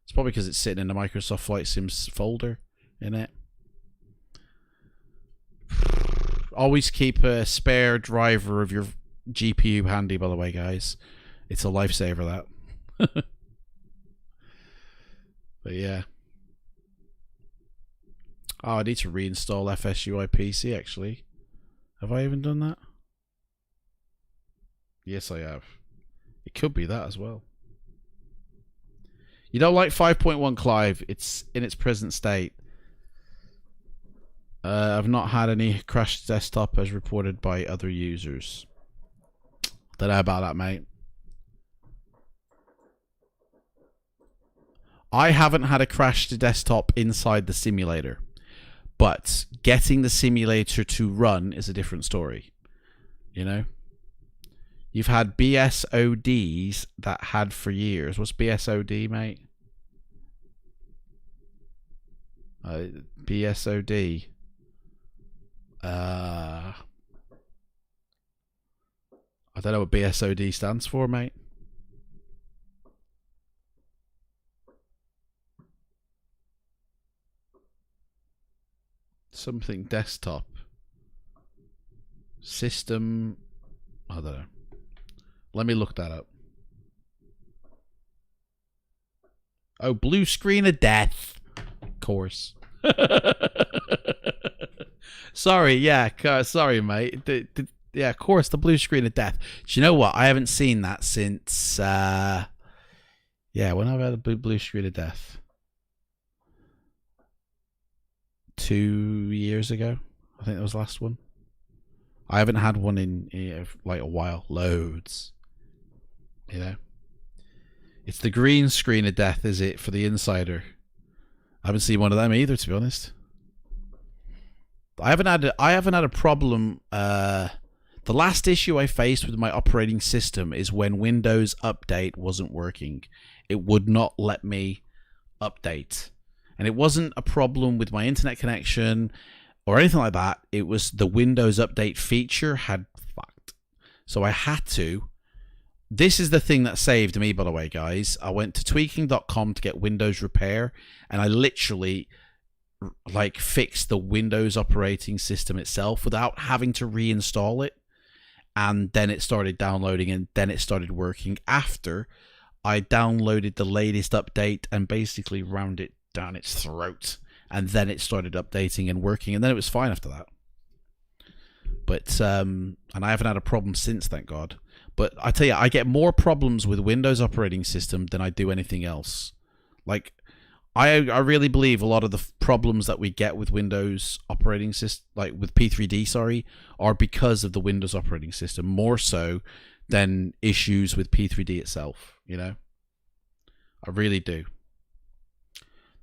It's probably because it's sitting in the Microsoft Flight Sims folder in it. Always keep a spare driver of your GPU handy, by the way, guys. It's a lifesaver, that. But yeah. Oh, I need to reinstall FSUI PC, actually. Have I even done that? Yes, I have. It could be that as well. You don't like 5.1, Clive? It's in its present state. I've not had any crashed desktop as reported by other users. Don't know about that, mate. I haven't had a crashed desktop inside the simulator, but getting the simulator to run is a different story. You know? You've had BSODs that had for years. What's BSOD, mate? BSOD. I don't know what BSOD stands for, mate. Something desktop. System. I don't know. Let me look that up. Oh, blue screen of death. Of course. Sorry, yeah, sorry, mate. Yeah, of course, the blue screen of death. Do you know what? I haven't seen that since, yeah, when have I had a blue screen of death? 2 years ago. I think that was the last one. I haven't had one in like a while. Loads. You know? It's the green screen of death, is it, for the Insider? I haven't seen one of them either, to be honest. I haven't had a problem. The last issue I faced with my operating system is when Windows Update wasn't working. It would not let me update. And it wasn't a problem with my internet connection or anything like that. It was the Windows Update feature had fucked. So I had to. This is the thing that saved me, by the way, guys. I went to tweaking.com to get Windows Repair, and I literally like fixed the Windows operating system itself without having to reinstall it. And then it started downloading, and then it started working after I downloaded the latest update and basically rammed it down its throat. And then it started updating and working, and then it was fine after that. But and I haven't had a problem since, thank God. But I tell you, I get more problems with Windows operating system than I do anything else. Like, I really believe a lot of the problems that we get with Windows operating system, like with P3D, sorry, are because of the Windows operating system, more so than issues with P3D itself, you know? I really do.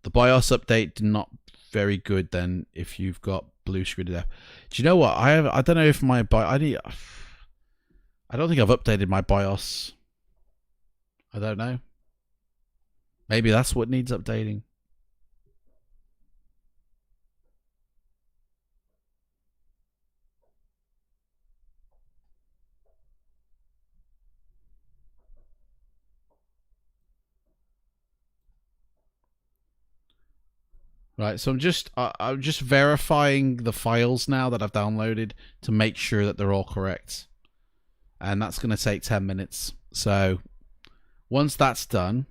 The BIOS update not very good then if you've got blue screen of death. Do you know what? I don't know if my I don't think I've updated my BIOS. I don't know. Maybe that's what needs updating. Right, so I'm just verifying the files now that I've downloaded to make sure that they're all correct. And that's going to take 10 minutes. So once that's done,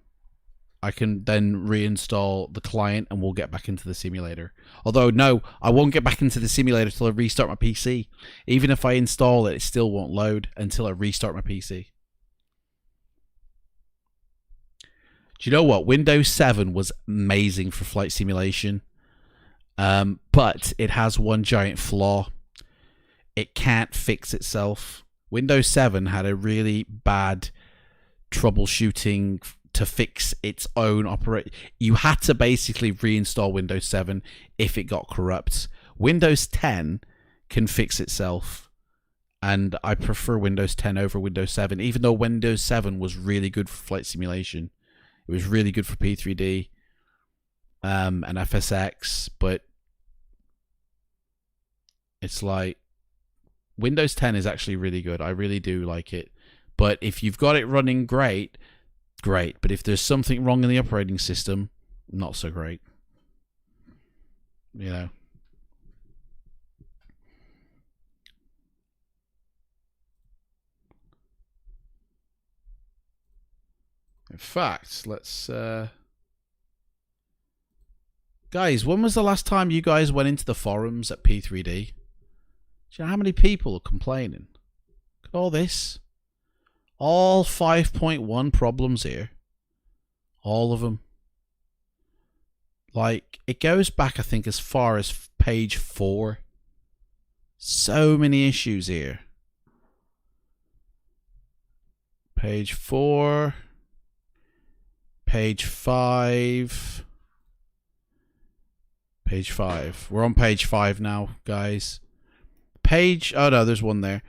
I can then reinstall the client and we'll get back into the simulator. Although, no, I won't get back into the simulator until I restart my PC. Even if I install it, it still won't load until I restart my PC. Do you know what? Windows 7 was amazing for flight simulation. But it has one giant flaw. It can't fix itself. Windows 7 had a really bad troubleshooting to fix its own operate. You had to basically reinstall Windows 7 if it got corrupt. Windows 10 can fix itself, and I prefer Windows 10 over Windows 7, even though Windows 7 was really good for flight simulation. It was really good for P3D and FSX, but it's like Windows 10 is actually really good. I really do like it. But if you've got it running great. But if there's something wrong in the operating system, not so great. You know. In fact, let's... Guys, when was the last time you guys went into the forums at P3D? Do you know how many people are complaining? Look at all this. All 5.1 problems here. All of them. Like, it goes back, I think, as far as page 4. So many issues here. Page 4. Page 5. Page 5. We're on page 5 now, guys. Oh no, there's one there.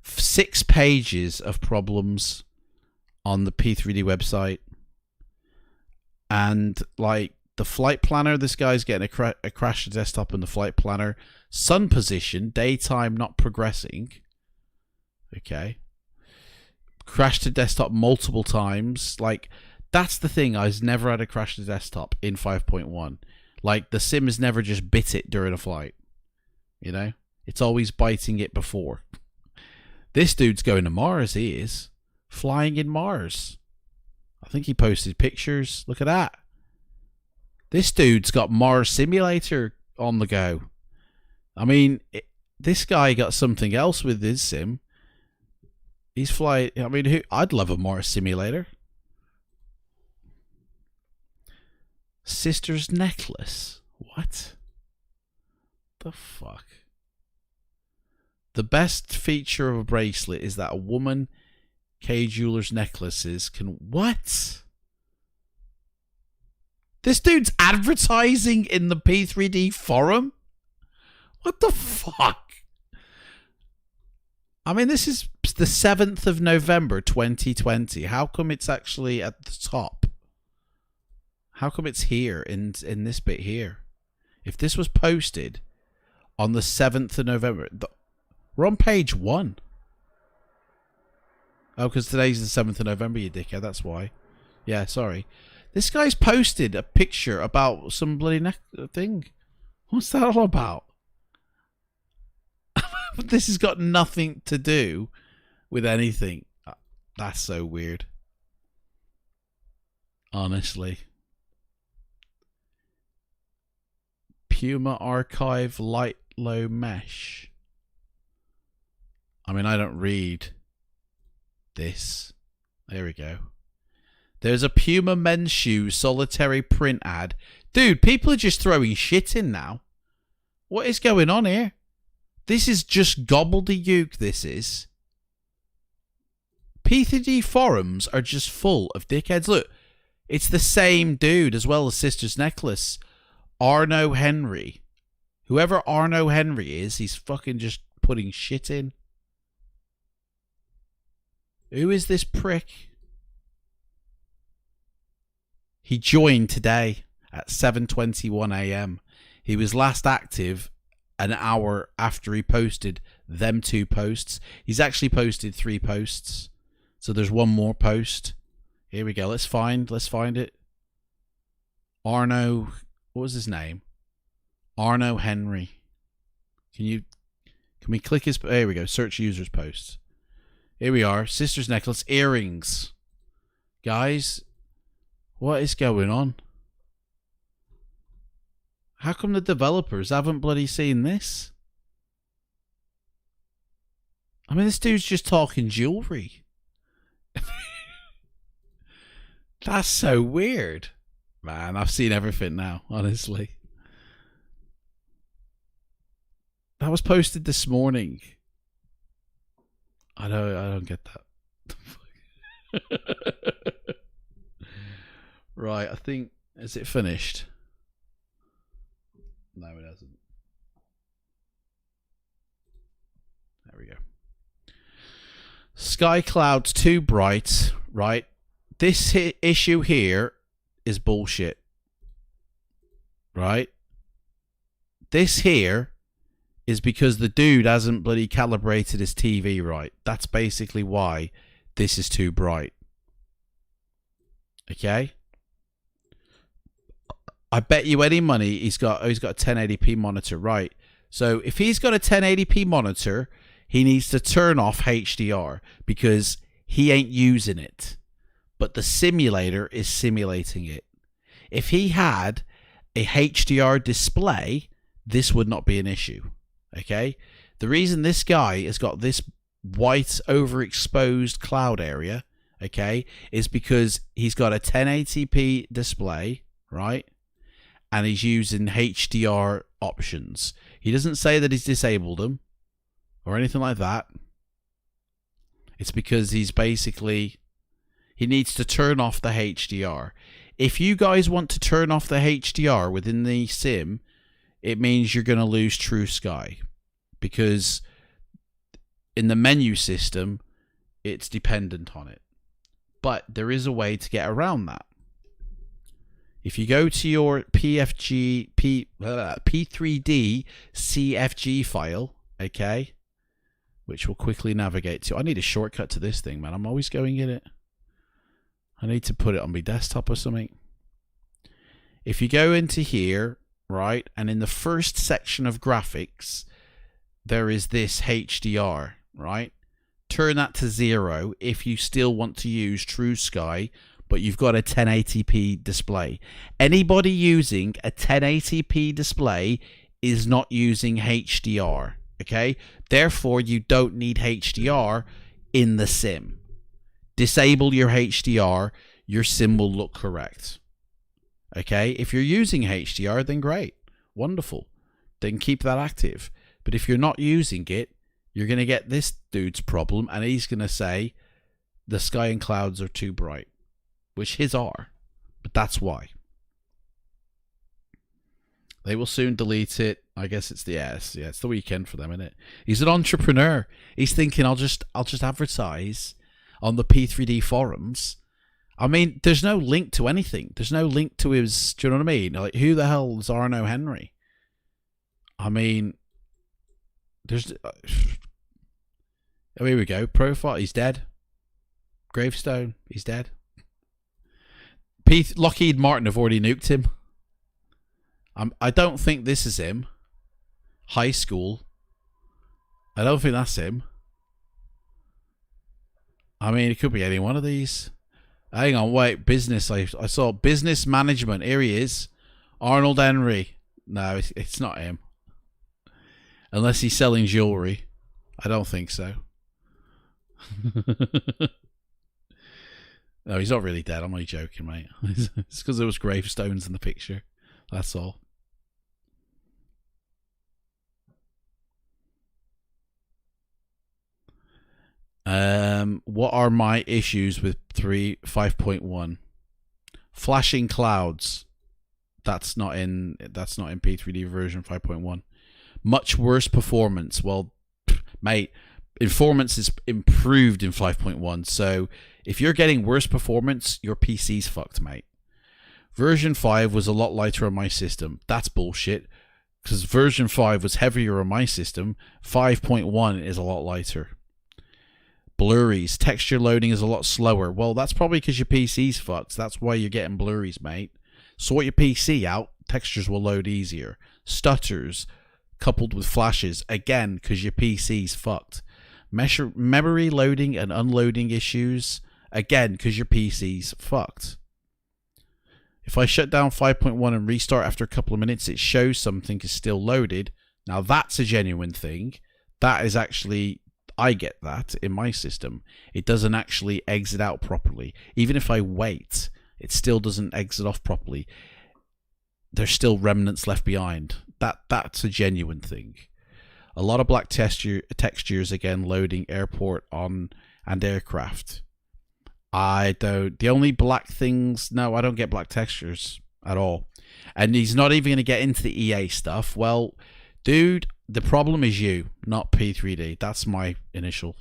6 pages of problems on the P3D website. And like the flight planner, this guy's getting a crash to desktop in the flight planner. Sun position, daytime not progressing. Okay. Crash to desktop multiple times. Like, that's the thing. I've never had a crash to desktop in 5.1. Like, the sim has never just bit it during a flight. You know? It's always biting it before. This dude's going to Mars, he is. Flying in Mars. I think he posted pictures. Look at that. This dude's got Mars Simulator on the go. I mean, this guy got something else with his sim. He's flying. I mean, I'd love a Mars Simulator. Sister's necklace. What? The fuck? The best feature of a bracelet is that a woman K Jewelers necklaces can... What? This dude's advertising in the P3D forum? What the fuck? I mean, this is the 7th of November, 2020. How come it's actually at the top? How come it's here in this bit here? If this was posted on the 7th of November... We're on page 1. Oh, because today's the 7th of November, you dickhead. That's why. Yeah, sorry. This guy's posted a picture about some bloody thing. What's that all about? This has got nothing to do with anything. That's so weird. Honestly. Puma Archive Light Low Mesh. I mean, I don't read this. There we go. There's a Puma men's shoe solitary print ad. Dude, people are just throwing shit in now. What is going on here? This is just gobbledygook, this is. P3D forums are just full of dickheads. Look, it's the same dude as well as Sister's Necklace. Arno Henry. Whoever Arno Henry is, he's fucking just putting shit in. Who is this prick? He joined today at 7:21 a.m. He was last active an hour after he posted them 2 posts. He's actually posted 3 posts. So there's one more post. Here we go. Let's find it. Arno, what was his name? Arno Henry. Can we click his... There we go. Search users posts. Here we are. Sister's necklace. Earrings. Guys, what is going on? How come the developers haven't bloody seen this? I mean, this dude's just talking jewelry. That's so weird. Man, I've seen everything now, honestly. That was posted this morning. I don't get that. Right, I think... Is it finished? No, it hasn't. There we go. Sky clouds too bright, right? This issue here is bullshit. Right? This here is because the dude hasn't bloody calibrated his TV right. That's basically why this is too bright. Okay? I bet you any money he's got a 1080p monitor, right? So if he's got a 1080p monitor, he needs to turn off HDR because he ain't using it. But the simulator is simulating it. If he had a HDR display, this would not be an issue. Okay? The reason this guy has got this white overexposed cloud area, okay, is because he's got a 1080p display, right? And he's using HDR options. He doesn't say that he's disabled them or anything like that. It's because he's basically... He needs to turn off the HDR. If you guys want to turn off the HDR within the sim, it means you're going to lose True Sky. Because in the menu system, it's dependent on it. But there is a way to get around that. If you go to your P3D CFG file, okay, which we'll quickly navigate to. I need a shortcut to this thing, man. I'm always going in it. I need to put it on my desktop or something. If you go into here, right, and in the first section of graphics, there is this HDR, right? Turn that to 0 if you still want to use True Sky but you've got a 1080p display. Anybody using a 1080p display is not using HDR, okay? Therefore, you don't need HDR in the sim. Disable your HDR, your sim will look correct. Okay? If you're using HDR, then great. Wonderful. Then keep that active. But if you're not using it, you're going to get this dude's problem, and he's going to say the sky and clouds are too bright, which his are, but that's why. They will soon delete it. I guess it's it's the weekend for them, isn't it? He's an entrepreneur. He's thinking, I'll just advertise on the P3D forums. I mean, there's no link to anything. There's no link to his. Do you know what I mean? Like, who the hell is Arno Henry? I mean, there's. Oh, here we go. Profile. He's dead. Gravestone. He's dead. Lockheed Martin have already nuked him. I don't think this is him. High school. I don't think that's him. I mean, it could be any one of these. Hang on, wait. Business. I saw business management. Here he is. Arnold Henry. No, it's not him. Unless he's selling jewelry. I don't think so. No, he's not really dead. I'm only joking, mate. It's because there was gravestones in the picture. That's all. What are my issues with 5.1? Flashing clouds. That's not in P3D version 5.1. Much worse performance. Well, mate, performance is improved in 5.1. So if you're getting worse performance, your PC's fucked, mate. Version 5 was a lot lighter on my system. That's bullshit. Because version 5 was heavier on my system. 5.1 is a lot lighter. Blurries. Texture loading is a lot slower. Well, that's probably because your PC's fucked. That's why you're getting blurries, mate. Sort your PC out. Textures will load easier. Stutters coupled with flashes. Again, because your PC's fucked. Memory loading and unloading issues. Again, because your PC's fucked. If I shut down 5.1 and restart after a couple of minutes, it shows something is still loaded. Now, that's a genuine thing. That is actually... I get that in my system. It doesn't actually exit out properly. Even if I wait, it still doesn't exit off properly. There's still remnants left behind. That's a genuine thing. A lot of black textures again loading airport on and aircraft. The only black things, no, I don't get black textures at all. And he's not even going to get into the EA stuff. Well, dude, the problem is you, not P3D. That's my initial,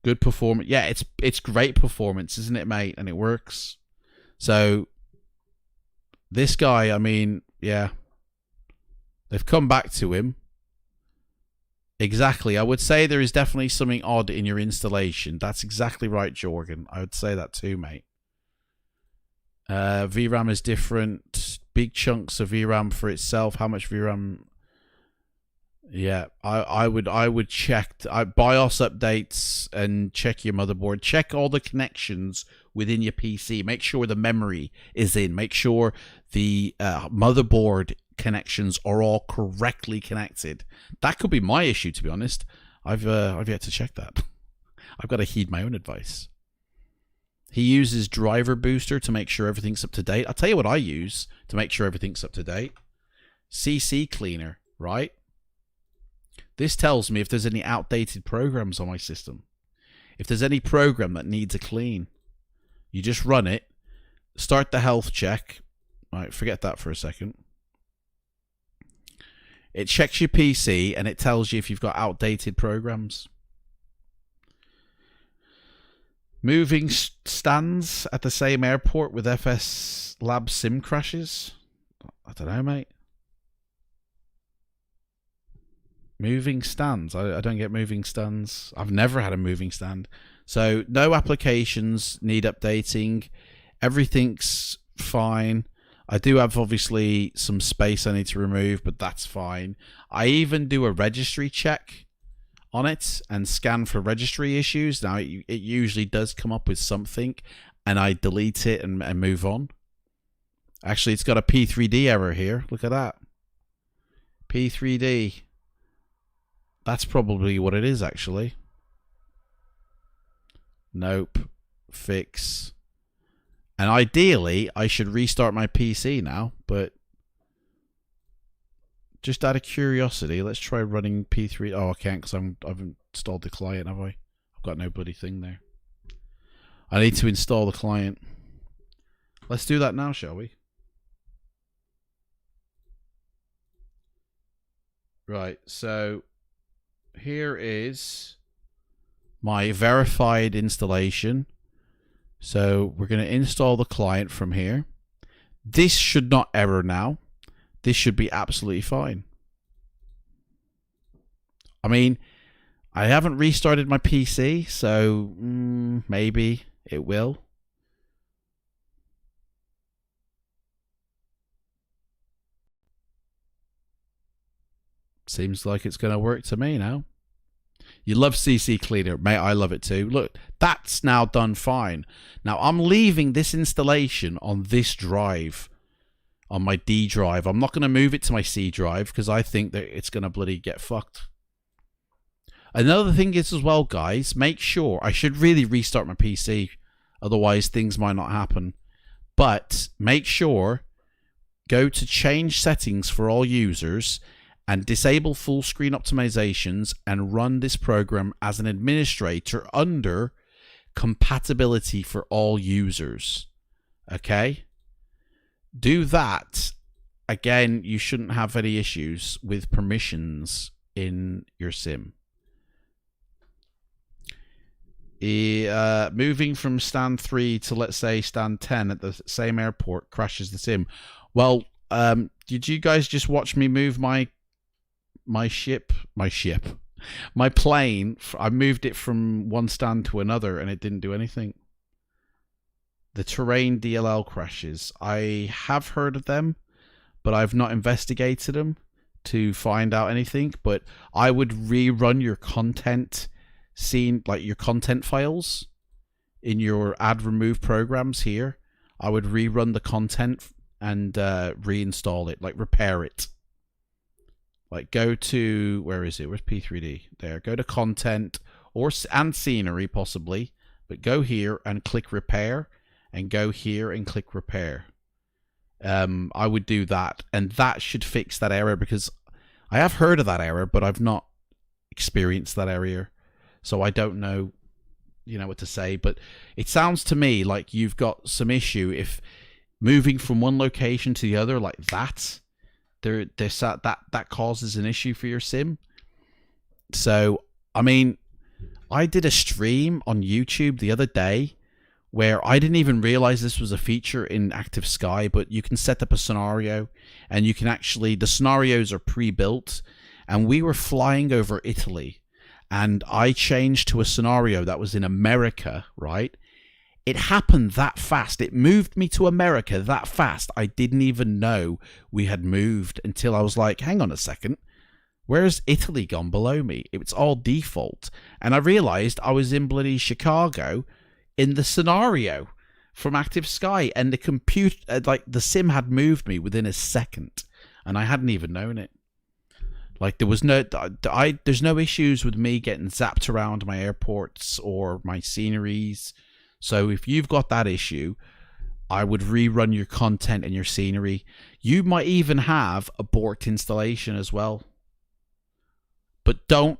good performance. Yeah, it's great performance, isn't it, mate? And it works. So this guy, I mean, yeah, they've come back to him. Exactly. I would say there is definitely something odd in your installation. That's exactly right, Jorgen. I would say that too, mate. VRAM is different. Big chunks of VRAM for itself. How much VRAM? Yeah, I would check BIOS updates and check your motherboard. Check all the connections within your PC. Make sure the memory is in. Make sure the motherboard connections are all correctly connected. That could be my issue, to be honest. I've yet to check that. I've got to heed my own advice. He uses driver booster to make sure everything's up to date. I'll tell you what I use to make sure everything's up to date. CC cleaner, right? This tells me if there's any outdated programs on my system. If there's any program that needs a clean, you just run it, start the health check. Right, forget that for a second. It checks your PC and it tells you if you've got outdated programs. Moving stands at the same airport with FS Lab sim crashes. I don't know, mate. Moving stands. I don't get moving stands. I've never had a moving stand. So no applications need updating. Everything's fine. I do have obviously some space I need to remove, but that's fine. I even do a registry check on it and scan for registry issues. Now, it usually does come up with something, and I delete it and move on. Actually, it's got a P3D error here. Look at that. P3D. That's probably what it is, actually. Nope. Fix. And ideally, I should restart my PC now, but just out of curiosity, let's try running P3. Oh, I can't because I've installed the client, have I? I've got no bloody thing there. I need to install the client. Let's do that now, shall we? Right, so here is my verified installation. So we're going to install the client from here. This should not error now. This should be absolutely fine. I mean, I haven't restarted my PC, so maybe it will. Seems like it's going to work to me now. You love CC Cleaner, mate. I love it too. Look, that's now done fine. Now, I'm leaving this installation on this drive, on my D drive. I'm not going to move it to my C drive because I think that it's going to bloody get fucked. Another thing is as well, guys, make sure, I should really restart my PC, otherwise things might not happen. But make sure, go to change settings for all users and disable full screen optimizations and run this program as an administrator under compatibility for all users. Okay? Do that. Again, you shouldn't have any issues with permissions in your sim. Moving from stand 3 to, let's say, stand 10 at the same airport crashes the sim. Well, did you guys just watch me move my plane? I moved it from one stand to another and it didn't do anything. The terrain DLL crashes. I have heard of them, but I've not investigated them to find out anything. But I would rerun your content scene, like your content files in your add remove programs here. I would rerun the content and reinstall it, like repair it. Like go to, where is it? Where's P3D? There. Go to content and scenery possibly, but go here and click repair, and go here and click repair. I would do that, and that should fix that error, because I have heard of that error, but I've not experienced that error, so I don't know, what to say. But it sounds to me like you've got some issue if moving from one location to the other like that. That causes an issue for your sim. So, I mean, I did a stream on YouTube the other day where I didn't even realize this was a feature in Active Sky, but you can set up a scenario and you can actually, the scenarios are pre-built, and we were flying over Italy and I changed to a scenario that was in America, right? It happened that fast. It moved me to America that fast. I didn't even know we had moved until I was like, hang on a second. Where's Italy gone below me? It's all default. And I realized I was in bloody Chicago in the scenario from Active Sky. And the computer, the sim had moved me within a second. And I hadn't even known it. Like, there's no issues with me getting zapped around my airports or my sceneries. So if you've got that issue, I would rerun your content and your scenery. You might even have a borked installation as well. But don't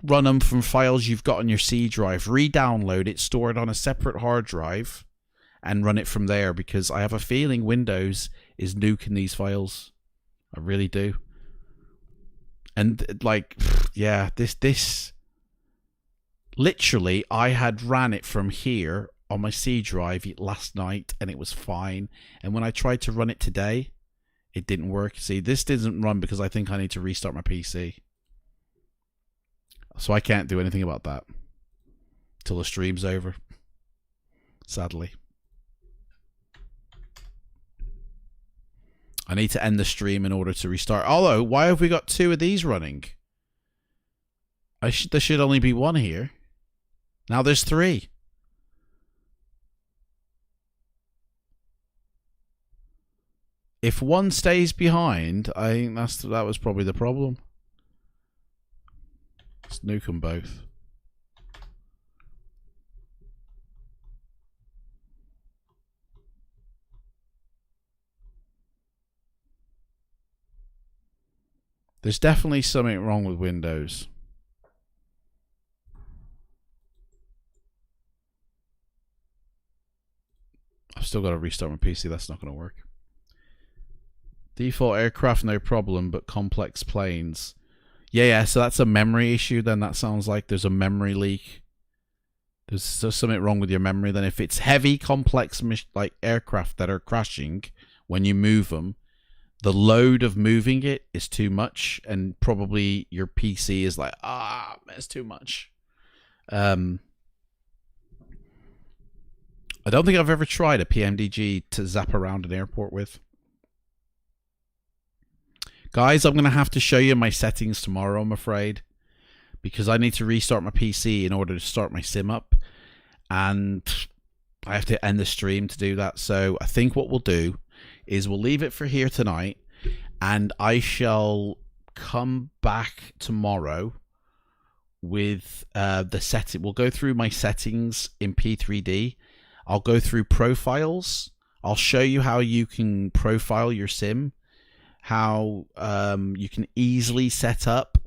run them from files you've got on your C drive. Re-download it, store it on a separate hard drive, and run it from there, because I have a feeling Windows is nuking these files. I really do. And yeah, this literally, I had ran it from here on my C drive last night and it was fine. And when I tried to run it today, it didn't work. See, this didn't run because I think I need to restart my PC. So I can't do anything about that till the stream's over, sadly. I need to end the stream in order to restart. Although, why have we got two of these running? There should only be one here. Now there's 3. If one stays behind, I think that was probably the problem. Let's nuke them both. There's definitely something wrong with Windows. I've still got to restart my PC. That's not going to work. Default aircraft, no problem, but complex planes. Yeah, so that's a memory issue then. That sounds like there's a memory leak. There's something wrong with your memory. Then if it's heavy, complex like aircraft that are crashing when you move them, the load of moving it is too much, and probably your PC is like, it's too much. I don't think I've ever tried a PMDG to zap around an airport with. Guys, I'm going to have to show you my settings tomorrow, I'm afraid, because I need to restart my PC in order to start my sim up, and I have to end the stream to do that. So I think what we'll do is we'll leave it for here tonight, and I shall come back tomorrow with the setting. We'll go through my settings in P3D. I'll go through profiles. I'll show you how you can profile your sim, how you can easily set up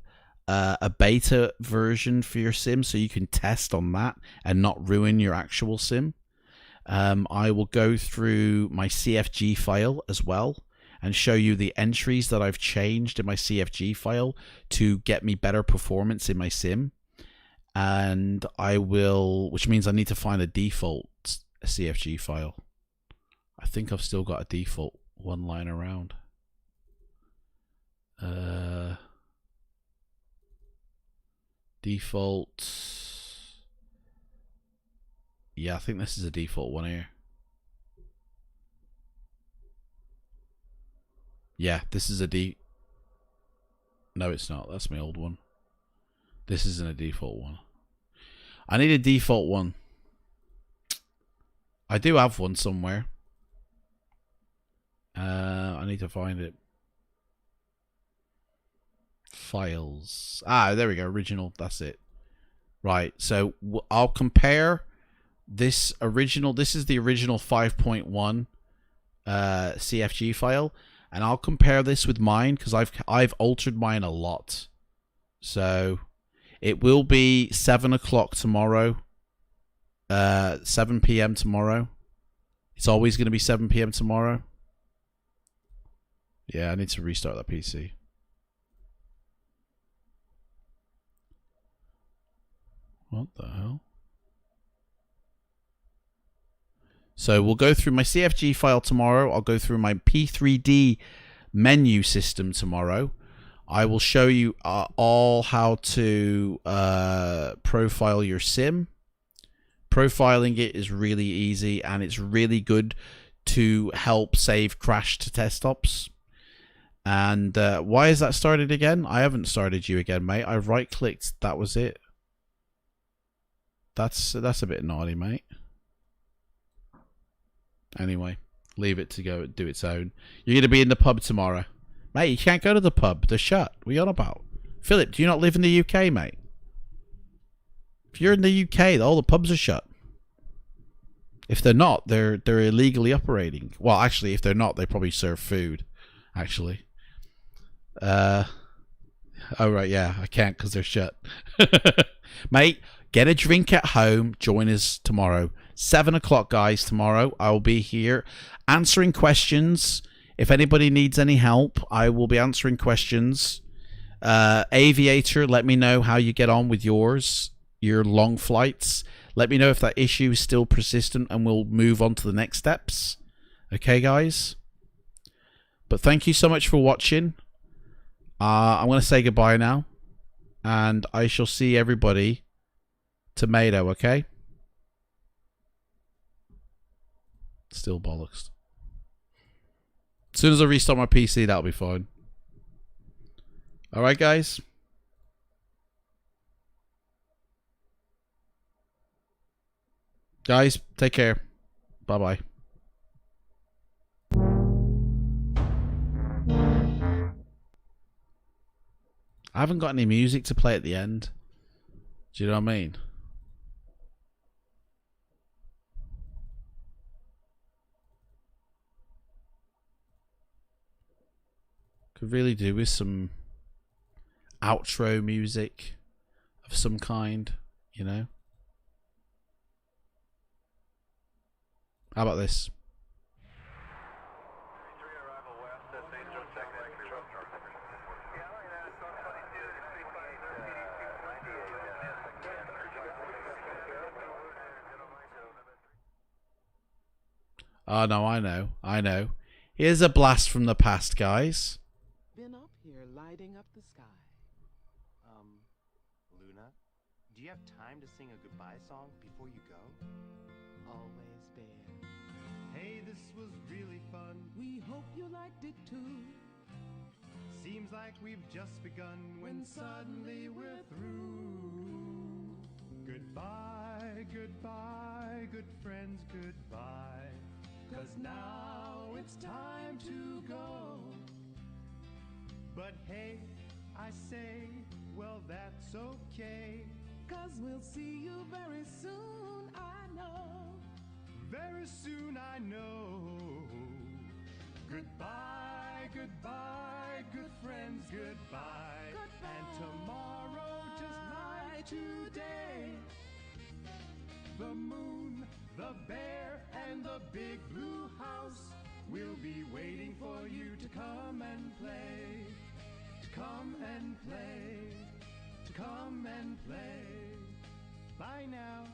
a beta version for your sim so you can test on that and not ruin your actual sim. I will go through my CFG file as well and show you the entries that I've changed in my CFG file to get me better performance in my sim. And I will, which means I need to find a default CFG file. I think I've still got a default one lying around. Default. Yeah, I think this is a default one here. Yeah, this is a No, it's not. That's my old one. This isn't a default one. I need a default one. I do have one somewhere. I need to find it. Files. There we go. Original. That's it. Right. So I'll compare this original. This is the original 5.1 CFG file, and I'll compare this with mine because I've altered mine a lot. So it will be 7 o'clock tomorrow. 7 p.m. tomorrow. It's always going to be 7 p.m. tomorrow. Yeah, I need to restart that PC. What the hell? So we'll go through my CFG file tomorrow. I'll go through my P3D menu system tomorrow. I will show you all how to profile your sim. Profiling it is really easy, and it's really good to help save crash to test ops. And why is that started again? I haven't started you again, mate. I right clicked. That was it. That's a bit naughty, mate. Anyway, leave it to go do its own. You're gonna be in the pub tomorrow, mate. You can't go to the pub. They're shut. What are you on about? Philip, do you not live in the UK, mate? If you're in the UK, all the pubs are shut. If they're not, they're illegally operating. Well, actually, if they're not, they probably serve food. Actually. Oh right, yeah, I can't because they're shut. Mate, get a drink at home. Join us tomorrow. 7 o'clock, guys, tomorrow. I will be here answering questions. If anybody needs any help, I will be answering questions. Aviator, let me know how you get on with your long flights. Let me know if that issue is still persistent, and we'll move on to the next steps. Okay, guys? But thank you so much for watching. I'm going to say goodbye now, and I shall see everybody tomato, okay? Still bollocks. As soon as I restart my PC, that'll be fine. Alright, guys? Guys, take care. Bye-bye. I haven't got any music to play at the end. Do you know what I mean? Could really do with some outro music of some kind, you know? How about this? Oh no, I know. Here's a blast from the past, guys.
Been up here lighting up the sky.
Luna, do you have time to sing a goodbye song before you go?
Always Bear.
Hey, this was really fun.
We hope you liked it too.
Seems like we've just begun when suddenly we're through. Goodbye, goodbye, good friends, goodbye. 'Cause now it's time to go. But hey, I say, well, that's okay.
'Cause we'll see you very soon, I know.
Very soon, I know. Goodbye, goodbye, good friends, goodbye. And tomorrow, just like today, the moon, the bear, and the big blue house will be waiting for you to come and play. To come and play. To come and play. Bye now.